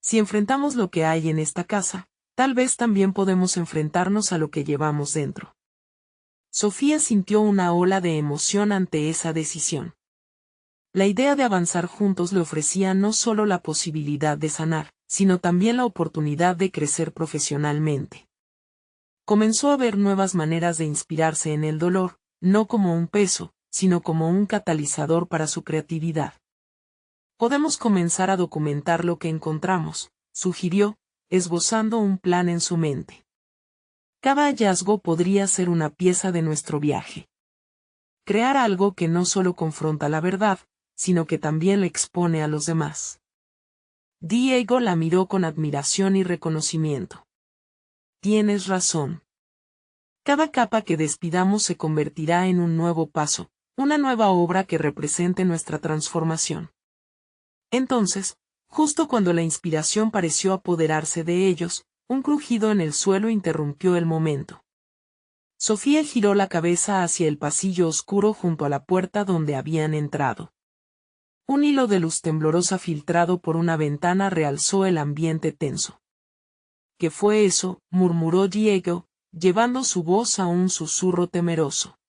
Si enfrentamos lo que hay en esta casa, tal vez también podemos enfrentarnos a lo que llevamos dentro. Sofía sintió una ola de emoción ante esa decisión. La idea de avanzar juntos le ofrecía no solo la posibilidad de sanar, sino también la oportunidad de crecer profesionalmente. Comenzó a ver nuevas maneras de inspirarse en el dolor, no como un peso, sino como un catalizador para su creatividad. Podemos comenzar a documentar lo que encontramos, sugirió, esbozando un plan en su mente. Cada hallazgo podría ser una pieza de nuestro viaje. Crear algo que no solo confronta la verdad, sino que también le expone a los demás. Diego la miró con admiración y reconocimiento. Tienes razón. Cada capa que despidamos se convertirá en un nuevo paso, una nueva obra que represente nuestra transformación. Entonces, justo cuando la inspiración pareció apoderarse de ellos, un crujido en el suelo interrumpió el momento. Sofía giró la cabeza hacia el pasillo oscuro junto a la puerta donde habían entrado. Un hilo de luz temblorosa filtrado por una ventana realzó el ambiente tenso. ¿Qué fue eso?, murmuró Diego, llevando su voz a un susurro temeroso.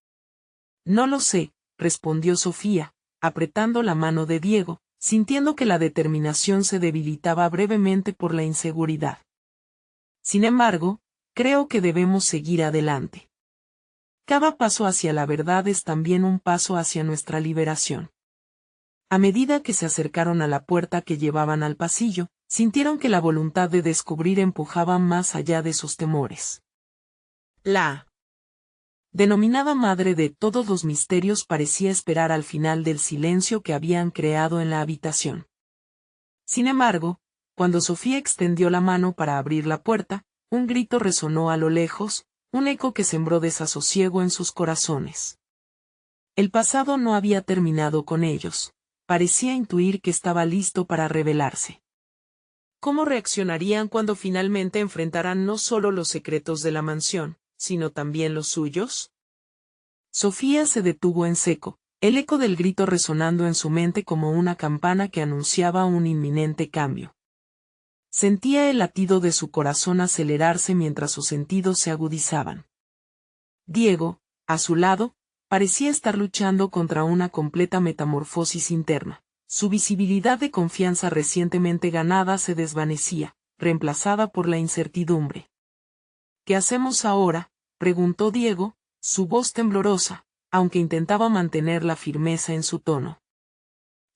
No lo sé, respondió Sofía, apretando la mano de Diego, sintiendo que la determinación se debilitaba brevemente por la inseguridad. Sin embargo, creo que debemos seguir adelante. Cada paso hacia la verdad es también un paso hacia nuestra liberación. A medida que se acercaron a la puerta que llevaban al pasillo, sintieron que la voluntad de descubrir empujaba más allá de sus temores. La denominada madre de todos los misterios parecía esperar al final del silencio que habían creado en la habitación. Sin embargo, cuando Sofía extendió la mano para abrir la puerta, un grito resonó a lo lejos, un eco que sembró desasosiego en sus corazones. El pasado no había terminado con ellos, parecía intuir que estaba listo para revelarse. ¿Cómo reaccionarían cuando finalmente enfrentaran no solo los secretos de la mansión, sino también los suyos? Sofía se detuvo en seco, el eco del grito resonando en su mente como una campana que anunciaba un inminente cambio. Sentía el latido de su corazón acelerarse mientras sus sentidos se agudizaban. Diego, a su lado, parecía estar luchando contra una completa metamorfosis interna. Su visibilidad de confianza recientemente ganada se desvanecía, reemplazada por la incertidumbre. ¿Qué hacemos ahora?, preguntó Diego, su voz temblorosa, aunque intentaba mantener la firmeza en su tono.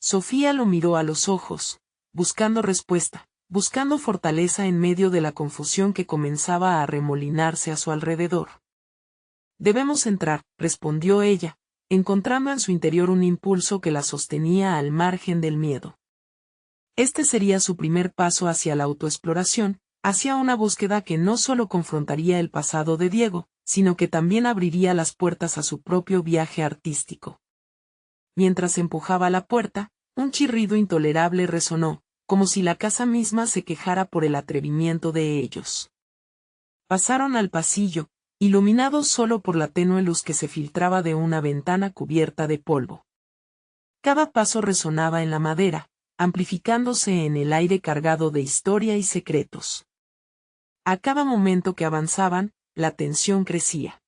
Sofía lo miró a los ojos, buscando respuesta, buscando fortaleza en medio de la confusión que comenzaba a arremolinarse a su alrededor. Debemos entrar, respondió ella, encontrando en su interior un impulso que la sostenía al margen del miedo. Este sería su primer paso hacia la autoexploración, hacia una búsqueda que no solo confrontaría el pasado de Diego, sino que también abriría las puertas a su propio viaje artístico. Mientras empujaba la puerta, un chirrido intolerable resonó, como si la casa misma se quejara por el atrevimiento de ellos. Pasaron al pasillo, iluminados solo por la tenue luz que se filtraba de una ventana cubierta de polvo. Cada paso resonaba en la madera, amplificándose en el aire cargado de historia y secretos. A cada momento que avanzaban, la tensión crecía.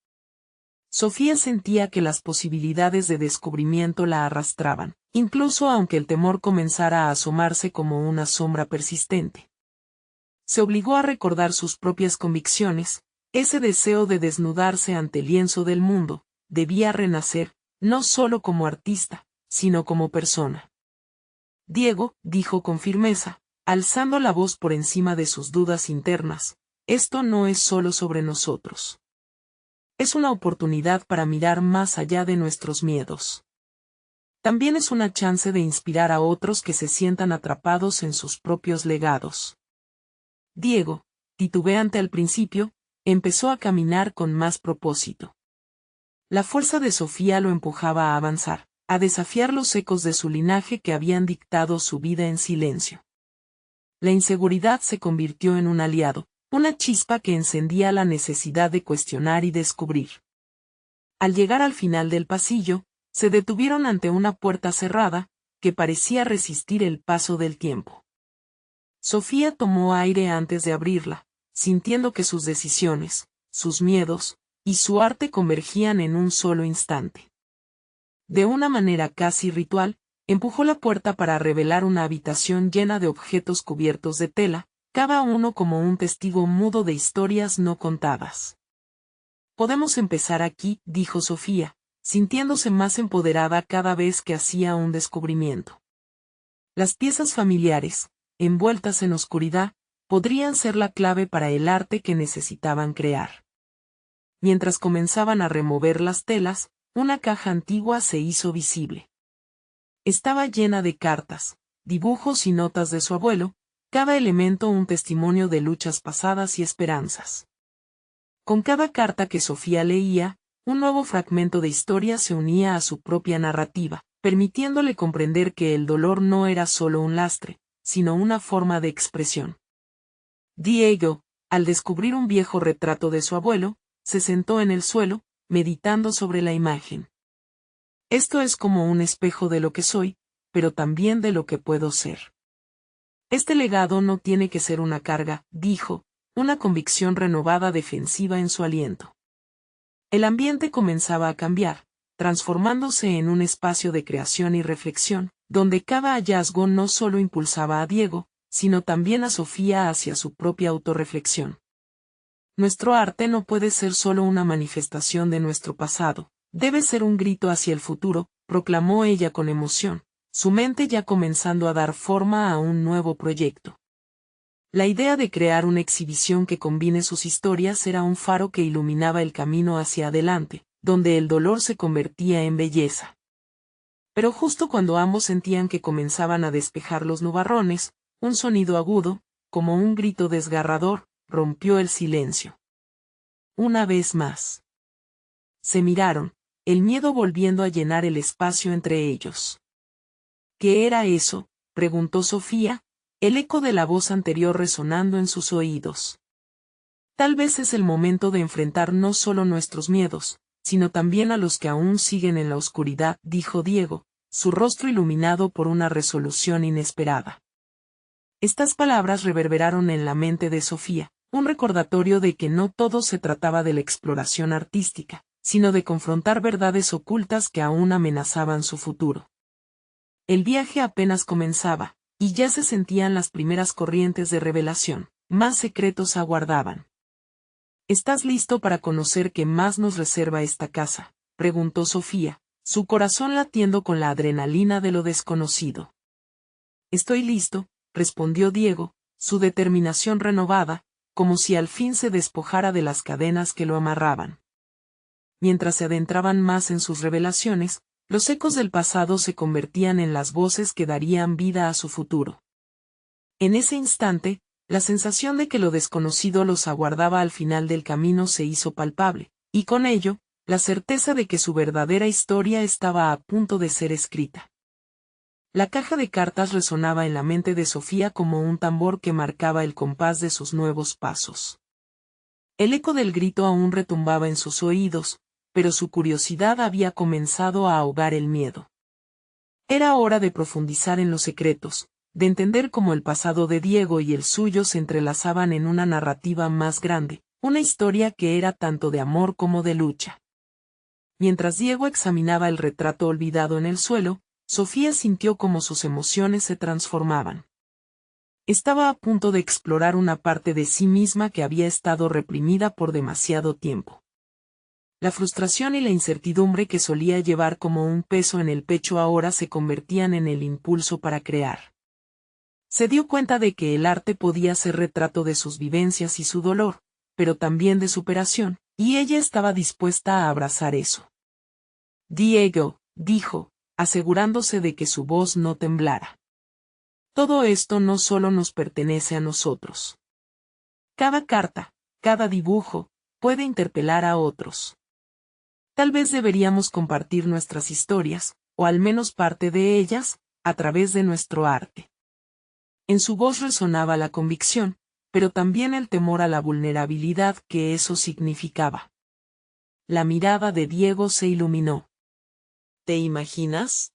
Sofía sentía que las posibilidades de descubrimiento la arrastraban, incluso aunque el temor comenzara a asomarse como una sombra persistente. Se obligó a recordar sus propias convicciones, ese deseo de desnudarse ante el lienzo del mundo, debía renacer, no solo como artista, sino como persona. Diego, dijo con firmeza, alzando la voz por encima de sus dudas internas, esto no es solo sobre nosotros. Es una oportunidad para mirar más allá de nuestros miedos. También es una chance de inspirar a otros que se sientan atrapados en sus propios legados. Diego, titubeante al principio, empezó a caminar con más propósito. La fuerza de Sofía lo empujaba a avanzar, a desafiar los ecos de su linaje que habían dictado su vida en silencio. La inseguridad se convirtió en un aliado, una chispa que encendía la necesidad de cuestionar y descubrir. Al llegar al final del pasillo, se detuvieron ante una puerta cerrada, que parecía resistir el paso del tiempo. Sofía tomó aire antes de abrirla, sintiendo que sus decisiones, sus miedos, y su arte convergían en un solo instante. De una manera casi ritual, empujó la puerta para revelar una habitación llena de objetos cubiertos de tela, cada uno como un testigo mudo de historias no contadas. «Podemos empezar aquí», dijo Sofía, sintiéndose más empoderada cada vez que hacía un descubrimiento. Las piezas familiares, envueltas en oscuridad, podrían ser la clave para el arte que necesitaban crear. Mientras comenzaban a remover las telas, una caja antigua se hizo visible. Estaba llena de cartas, dibujos y notas de su abuelo, cada elemento un testimonio de luchas pasadas y esperanzas. Con cada carta que Sofía leía, un nuevo fragmento de historia se unía a su propia narrativa, permitiéndole comprender que el dolor no era solo un lastre, sino una forma de expresión. Diego, al descubrir un viejo retrato de su abuelo, se sentó en el suelo, meditando sobre la imagen. Esto es como un espejo de lo que soy, pero también de lo que puedo ser. Este legado no tiene que ser una carga, dijo, una convicción renovada defensiva en su aliento. El ambiente comenzaba a cambiar, transformándose en un espacio de creación y reflexión, donde cada hallazgo no solo impulsaba a Diego, sino también a Sofía hacia su propia autorreflexión. Nuestro arte no puede ser solo una manifestación de nuestro pasado, debe ser un grito hacia el futuro, proclamó ella con emoción, su mente ya comenzando a dar forma a un nuevo proyecto. La idea de crear una exhibición que combine sus historias era un faro que iluminaba el camino hacia adelante, donde el dolor se convertía en belleza. Pero justo cuando ambos sentían que comenzaban a despejar los nubarrones, un sonido agudo, como un grito desgarrador, rompió el silencio. Una vez más. Se miraron, el miedo volviendo a llenar el espacio entre ellos. ¿Qué era eso?, preguntó Sofía, el eco de la voz anterior resonando en sus oídos. Tal vez es el momento de enfrentar no solo nuestros miedos, sino también a los que aún siguen en la oscuridad, dijo Diego, su rostro iluminado por una resolución inesperada. Estas palabras reverberaron en la mente de Sofía, un recordatorio de que no todo se trataba de la exploración artística, sino de confrontar verdades ocultas que aún amenazaban su futuro. El viaje apenas comenzaba, y ya se sentían las primeras corrientes de revelación, más secretos aguardaban. ¿Estás listo para conocer qué más nos reserva esta casa?, preguntó Sofía, su corazón latiendo con la adrenalina de lo desconocido. Estoy listo, respondió Diego, su determinación renovada, como si al fin se despojara de las cadenas que lo amarraban. Mientras se adentraban más en sus revelaciones, los ecos del pasado se convertían en las voces que darían vida a su futuro. En ese instante, la sensación de que lo desconocido los aguardaba al final del camino se hizo palpable, y con ello, la certeza de que su verdadera historia estaba a punto de ser escrita. La caja de cartas resonaba en la mente de Sofía como un tambor que marcaba el compás de sus nuevos pasos. El eco del grito aún retumbaba en sus oídos, pero su curiosidad había comenzado a ahogar el miedo. Era hora de profundizar en los secretos, de entender cómo el pasado de Diego y el suyo se entrelazaban en una narrativa más grande, una historia que era tanto de amor como de lucha. Mientras Diego examinaba el retrato olvidado en el suelo, Sofía sintió cómo sus emociones se transformaban. Estaba a punto de explorar una parte de sí misma que había estado reprimida por demasiado tiempo. La frustración y la incertidumbre que solía llevar como un peso en el pecho ahora se convertían en el impulso para crear. Se dio cuenta de que el arte podía ser retrato de sus vivencias y su dolor, pero también de superación, Y ella estaba dispuesta a abrazar eso. Diego, dijo, asegurándose de que su voz no temblara. Todo esto no solo nos pertenece a nosotros. Cada carta, cada dibujo, puede interpelar a otros. Tal vez deberíamos compartir nuestras historias, o al menos parte de ellas, a través de nuestro arte. En su voz resonaba la convicción, pero también el temor a la vulnerabilidad que eso significaba. La mirada de Diego se iluminó. ¿Te imaginas?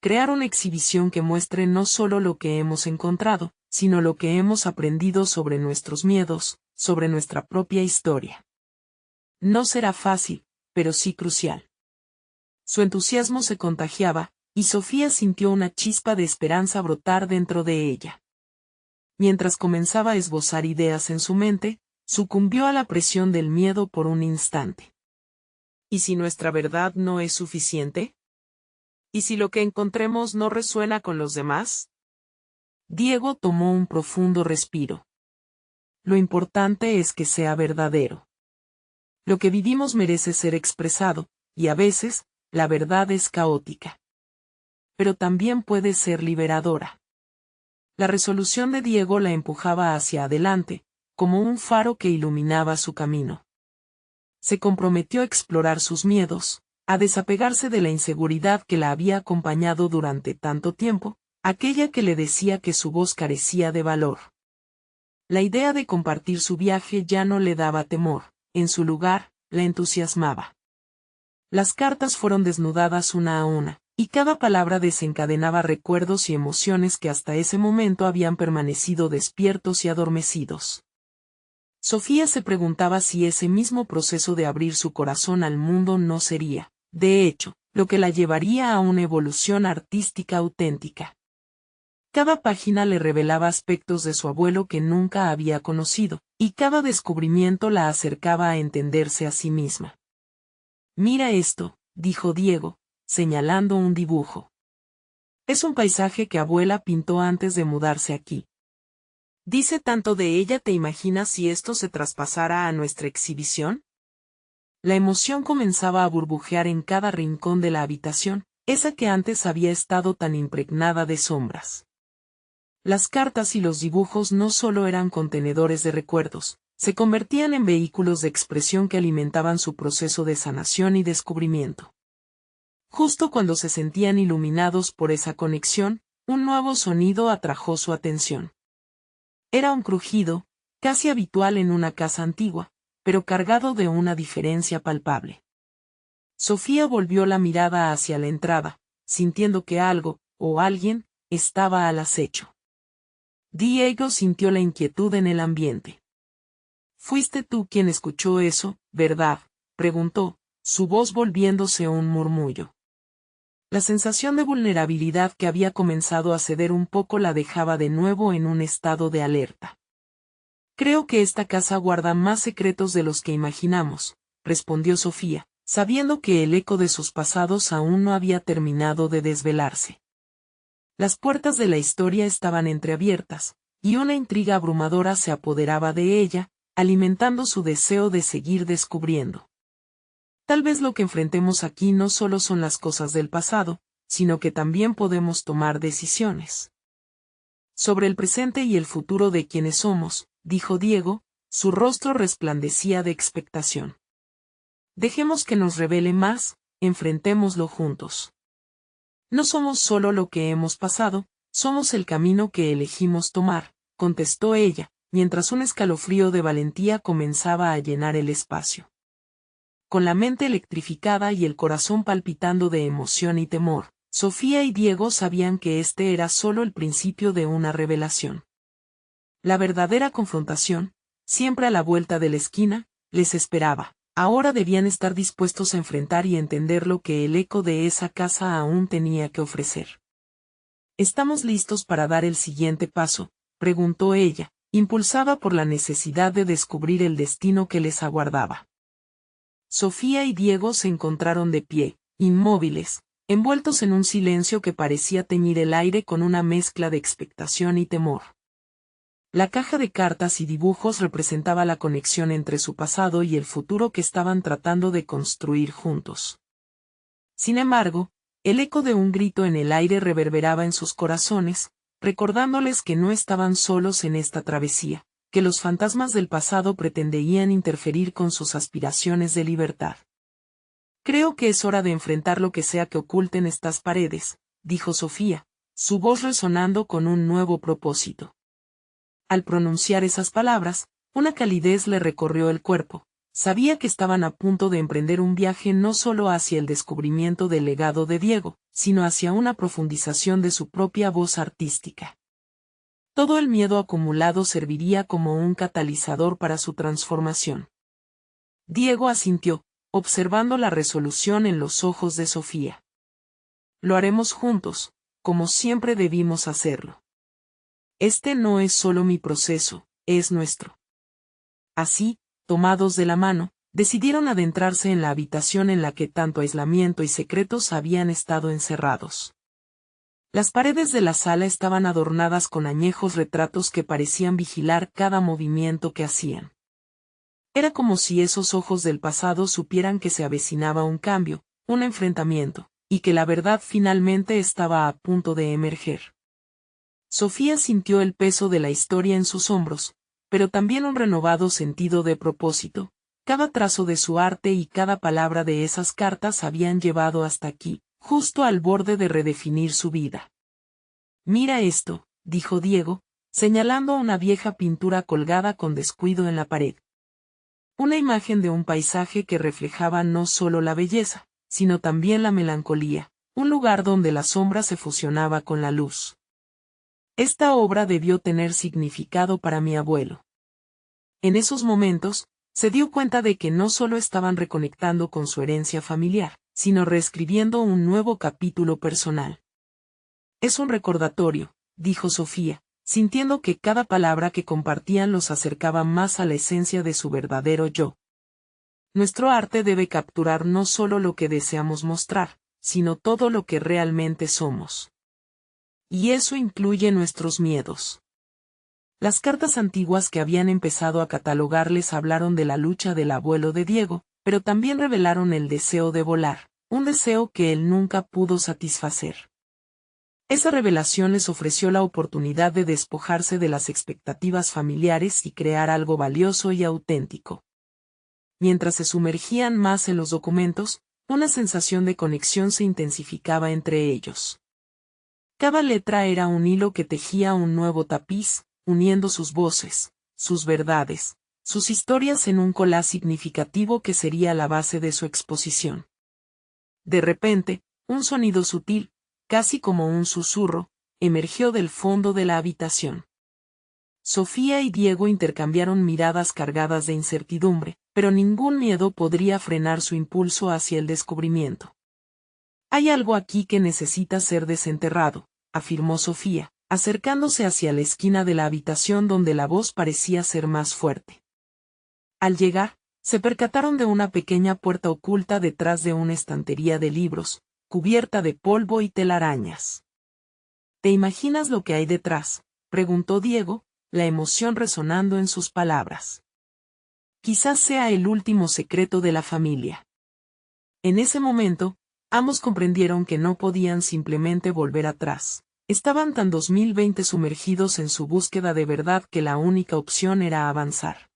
Crear una exhibición que muestre no solo lo que hemos encontrado, sino lo que hemos aprendido sobre nuestros miedos, sobre nuestra propia historia. No será fácil, pero sí crucial. Su entusiasmo se contagiaba, y Sofía sintió una chispa de esperanza brotar dentro de ella. Mientras comenzaba a esbozar ideas en su mente, sucumbió a la presión del miedo por un instante. ¿Y si nuestra verdad no es suficiente? ¿Y si lo que encontremos no resuena con los demás? Diego tomó un profundo respiro. Lo importante es que sea verdadero. Lo que vivimos merece ser expresado, y a veces, la verdad es caótica. Pero también puede ser liberadora. La resolución de Diego la empujaba hacia adelante, como un faro que iluminaba su camino. Se comprometió a explorar sus miedos, a desapegarse de la inseguridad que la había acompañado durante tanto tiempo, aquella que le decía que su voz carecía de valor. La idea de compartir su viaje ya no le daba temor, en su lugar, la entusiasmaba. Las cartas fueron desnudadas una a una, y cada palabra desencadenaba recuerdos y emociones que hasta ese momento habían permanecido despiertos y adormecidos. Sofía se preguntaba si ese mismo proceso de abrir su corazón al mundo no sería, de hecho, lo que la llevaría a una evolución artística auténtica. Cada página le revelaba aspectos de su abuelo que nunca había conocido, y cada descubrimiento la acercaba a entenderse a sí misma. «Mira esto», dijo Diego, señalando un dibujo. «Es un paisaje que abuela pintó antes de mudarse aquí. Dice tanto de ella, ¿te imaginas si esto se traspasara a nuestra exhibición?» La emoción comenzaba a burbujear en cada rincón de la habitación, esa que antes había estado tan impregnada de sombras. Las cartas y los dibujos no solo eran contenedores de recuerdos, se convertían en vehículos de expresión que alimentaban su proceso de sanación y descubrimiento. Justo cuando se sentían iluminados por esa conexión, un nuevo sonido atrajo su atención. Era un crujido, casi habitual en una casa antigua, pero cargado de una diferencia palpable. Sofía volvió la mirada hacia la entrada, sintiendo que algo, o alguien, estaba al acecho. Diego sintió la inquietud en el ambiente. «Fuiste tú quien escuchó eso, ¿verdad?», preguntó, su voz volviéndose un murmullo. La sensación de vulnerabilidad que había comenzado a ceder un poco la dejaba de nuevo en un estado de alerta. «Creo que esta casa guarda más secretos de los que imaginamos», respondió Sofía, sabiendo que el eco de sus pasados aún no había terminado de desvelarse. Las puertas de la historia estaban entreabiertas, y una intriga abrumadora se apoderaba de ella, alimentando su deseo de seguir descubriendo. Tal vez lo que enfrentemos aquí no solo son las cosas del pasado, sino que también podemos tomar decisiones sobre el presente y el futuro de quienes somos, dijo Diego, su rostro resplandecía de expectación. Dejemos que nos revele más, enfrentémoslo juntos. No somos solo lo que hemos pasado, somos el camino que elegimos tomar, contestó ella, mientras un escalofrío de valentía comenzaba a llenar el espacio. Con la mente electrificada y el corazón palpitando de emoción y temor, Sofía y Diego sabían que este era solo el principio de una revelación. La verdadera confrontación, siempre a la vuelta de la esquina, les esperaba. Ahora debían estar dispuestos a enfrentar y entender lo que el eco de esa casa aún tenía que ofrecer. «¿Estamos listos para dar el siguiente paso?», preguntó ella, impulsada por la necesidad de descubrir el destino que les aguardaba. Sofía y Diego se encontraron de pie, inmóviles, envueltos en un silencio que parecía teñir el aire con una mezcla de expectación y temor. La caja de cartas y dibujos representaba la conexión entre su pasado y el futuro que estaban tratando de construir juntos. Sin embargo, el eco de un grito en el aire reverberaba en sus corazones, recordándoles que no estaban solos en esta travesía, que los fantasmas del pasado pretendían interferir con sus aspiraciones de libertad. Creo que es hora de enfrentar lo que sea que oculten estas paredes, dijo Sofía, su voz resonando con un nuevo propósito. Al pronunciar esas palabras, una calidez le recorrió el cuerpo. Sabía que estaban a punto de emprender un viaje no solo hacia el descubrimiento del legado de Diego, sino hacia una profundización de su propia voz artística. Todo el miedo acumulado serviría como un catalizador para su transformación. Diego asintió, observando la resolución en los ojos de Sofía. Lo haremos juntos, como siempre debimos hacerlo. Este no es solo mi proceso, es nuestro. Así, tomados de la mano, decidieron adentrarse en la habitación en la que tanto aislamiento y secretos habían estado encerrados. Las paredes de la sala estaban adornadas con añejos retratos que parecían vigilar cada movimiento que hacían. Era como si esos ojos del pasado supieran que se avecinaba un cambio, un enfrentamiento, y que la verdad finalmente estaba a punto de emerger. Sofía sintió el peso de la historia en sus hombros, pero también un renovado sentido de propósito. Cada trazo de su arte y cada palabra de esas cartas habían llevado hasta aquí, justo al borde de redefinir su vida. Mira esto, dijo Diego, señalando una vieja pintura colgada con descuido en la pared. Una imagen de un paisaje que reflejaba no solo la belleza, sino también la melancolía, un lugar donde la sombra se fusionaba con la luz. Esta obra debió tener significado para mi abuelo. En esos momentos, se dio cuenta de que no solo estaban reconectando con su herencia familiar, sino reescribiendo un nuevo capítulo personal. Es un recordatorio, dijo Sofía, sintiendo que cada palabra que compartían los acercaba más a la esencia de su verdadero yo. Nuestro arte debe capturar no solo lo que deseamos mostrar, sino todo lo que realmente somos. Y eso incluye nuestros miedos. Las cartas antiguas que habían empezado a catalogarles hablaron de la lucha del abuelo de Diego, pero también revelaron el deseo de volar, un deseo que él nunca pudo satisfacer. Esa revelación les ofreció la oportunidad de despojarse de las expectativas familiares y crear algo valioso y auténtico. Mientras se sumergían más en los documentos, una sensación de conexión se intensificaba entre ellos. Cada letra era un hilo que tejía un nuevo tapiz, uniendo sus voces, sus verdades, sus historias en un collage significativo que sería la base de su exposición. De repente, un sonido sutil, casi como un susurro, emergió del fondo de la habitación. Sofía y Diego intercambiaron miradas cargadas de incertidumbre, pero ningún miedo podría frenar su impulso hacia el descubrimiento. Hay algo aquí que necesita ser desenterrado, afirmó Sofía, acercándose hacia la esquina de la habitación donde la voz parecía ser más fuerte. Al llegar, se percataron de una pequeña puerta oculta detrás de una estantería de libros, cubierta de polvo y telarañas. ¿Te imaginas lo que hay detrás?, preguntó Diego, la emoción resonando en sus palabras. Quizás sea el último secreto de la familia. En ese momento, ambos comprendieron que no podían simplemente volver atrás. Estaban tan 2020 sumergidos en su búsqueda de verdad que la única opción era avanzar.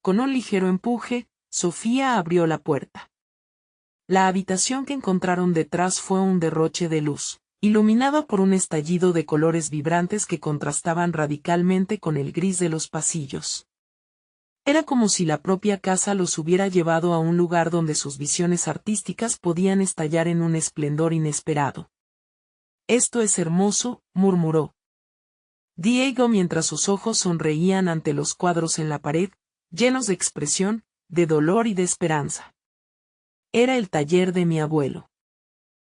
Con un ligero empuje, Sofía abrió la puerta. La habitación que encontraron detrás fue un derroche de luz, iluminada por un estallido de colores vibrantes que contrastaban radicalmente con el gris de los pasillos. Era como si la propia casa los hubiera llevado a un lugar donde sus visiones artísticas podían estallar en un esplendor inesperado. «Esto es hermoso», murmuró Diego mientras sus ojos sonreían ante los cuadros en la pared, llenos de expresión, de dolor y de esperanza. Era el taller de mi abuelo.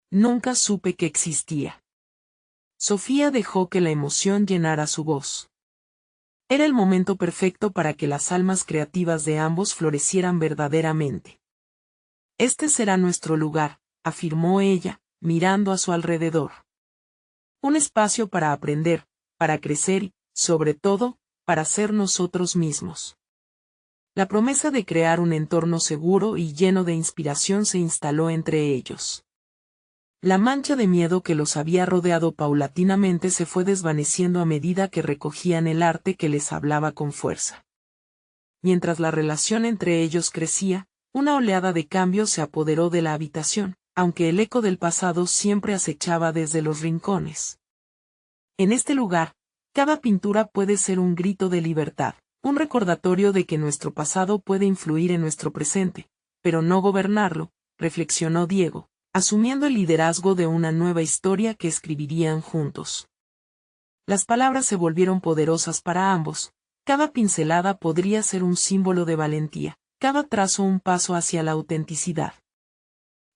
Nunca supe que existía. Sofía dejó que la emoción llenara su voz. Era el momento perfecto para que las almas creativas de ambos florecieran verdaderamente. Este será nuestro lugar, afirmó ella, mirando a su alrededor. Un espacio para aprender, para crecer y, sobre todo, para ser nosotros mismos. La promesa de crear un entorno seguro y lleno de inspiración se instaló entre ellos. La mancha de miedo que los había rodeado paulatinamente se fue desvaneciendo a medida que recogían el arte que les hablaba con fuerza. Mientras la relación entre ellos crecía, una oleada de cambio se apoderó de la habitación, aunque el eco del pasado siempre acechaba desde los rincones. En este lugar, cada pintura puede ser un grito de libertad, un recordatorio de que nuestro pasado puede influir en nuestro presente, pero no gobernarlo, reflexionó Diego, asumiendo el liderazgo de una nueva historia que escribirían juntos. Las palabras se volvieron poderosas para ambos, cada pincelada podría ser un símbolo de valentía, cada trazo un paso hacia la autenticidad.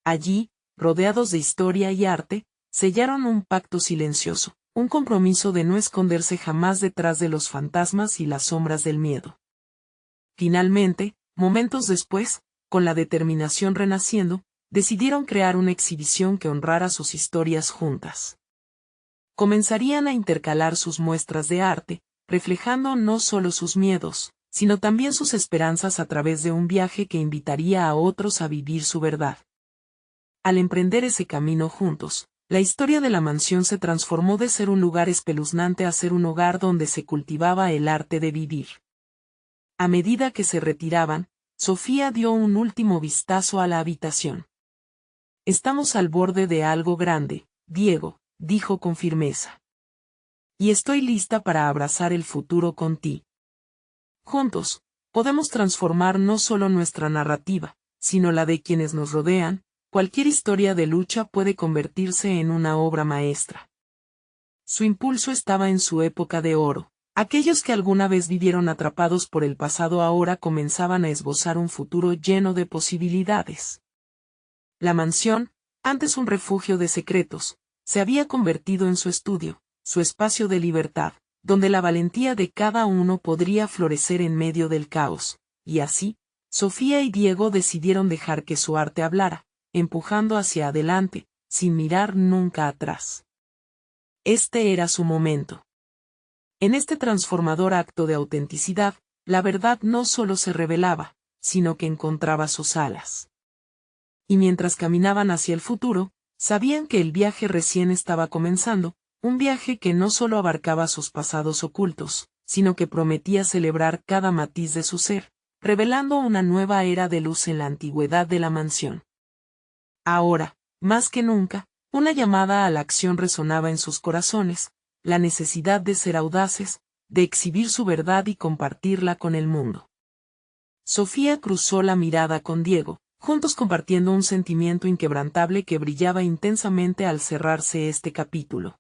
Allí, rodeados de historia y arte, sellaron un pacto silencioso, un compromiso de no esconderse jamás detrás de los fantasmas y las sombras del miedo. Finalmente, momentos después, con la determinación renaciendo, decidieron crear una exhibición que honrara sus historias juntas. Comenzarían a intercalar sus muestras de arte, reflejando no solo sus miedos, sino también sus esperanzas a través de un viaje que invitaría a otros a vivir su verdad. Al emprender ese camino juntos, la historia de la mansión se transformó de ser un lugar espeluznante a ser un hogar donde se cultivaba el arte de vivir. A medida que se retiraban, Sofía dio un último vistazo a la habitación. Estamos al borde de algo grande, Diego, dijo con firmeza. Y estoy lista para abrazar el futuro con ti. Juntos, podemos transformar no solo nuestra narrativa, sino la de quienes nos rodean. Cualquier historia de lucha puede convertirse en una obra maestra. Su impulso estaba en su época de oro. Aquellos que alguna vez vivieron atrapados por el pasado ahora comenzaban a esbozar un futuro lleno de posibilidades. La mansión, antes un refugio de secretos, se había convertido en su estudio, su espacio de libertad, donde la valentía de cada uno podría florecer en medio del caos, y así, Sofía y Diego decidieron dejar que su arte hablara, empujando hacia adelante, sin mirar nunca atrás. Este era su momento. En este transformador acto de autenticidad, la verdad no solo se revelaba, sino que encontraba sus alas. Y mientras caminaban hacia el futuro, sabían que el viaje recién estaba comenzando, un viaje que no solo abarcaba sus pasados ocultos, sino que prometía celebrar cada matiz de su ser, revelando una nueva era de luz en la antigüedad de la mansión. Ahora, más que nunca, una llamada a la acción resonaba en sus corazones, la necesidad de ser audaces, de exhibir su verdad y compartirla con el mundo. Sofía cruzó la mirada con Diego, juntos compartiendo un sentimiento inquebrantable que brillaba intensamente al cerrarse este capítulo.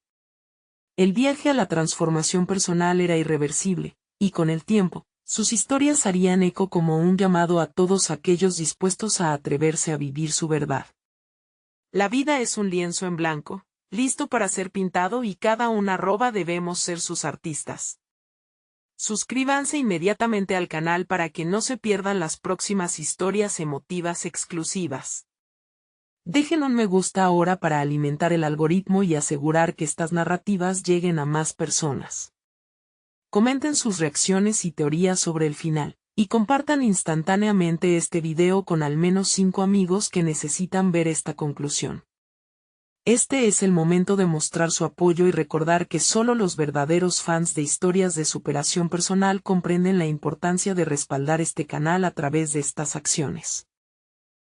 El viaje a la transformación personal era irreversible, y con el tiempo, sus historias harían eco como un llamado a todos aquellos dispuestos a atreverse a vivir su verdad. La vida es un lienzo en blanco, listo para ser pintado y cada una debemos ser sus artistas. Suscríbanse inmediatamente al canal para que no se pierdan las próximas historias emotivas exclusivas. Dejen un me gusta ahora para alimentar el algoritmo y asegurar que estas narrativas lleguen a más personas. Comenten sus reacciones y teorías sobre el final, y compartan instantáneamente este video con al menos 5 amigos que necesitan ver esta conclusión. Este es el momento de mostrar su apoyo y recordar que solo los verdaderos fans de historias de superación personal comprenden la importancia de respaldar este canal a través de estas acciones.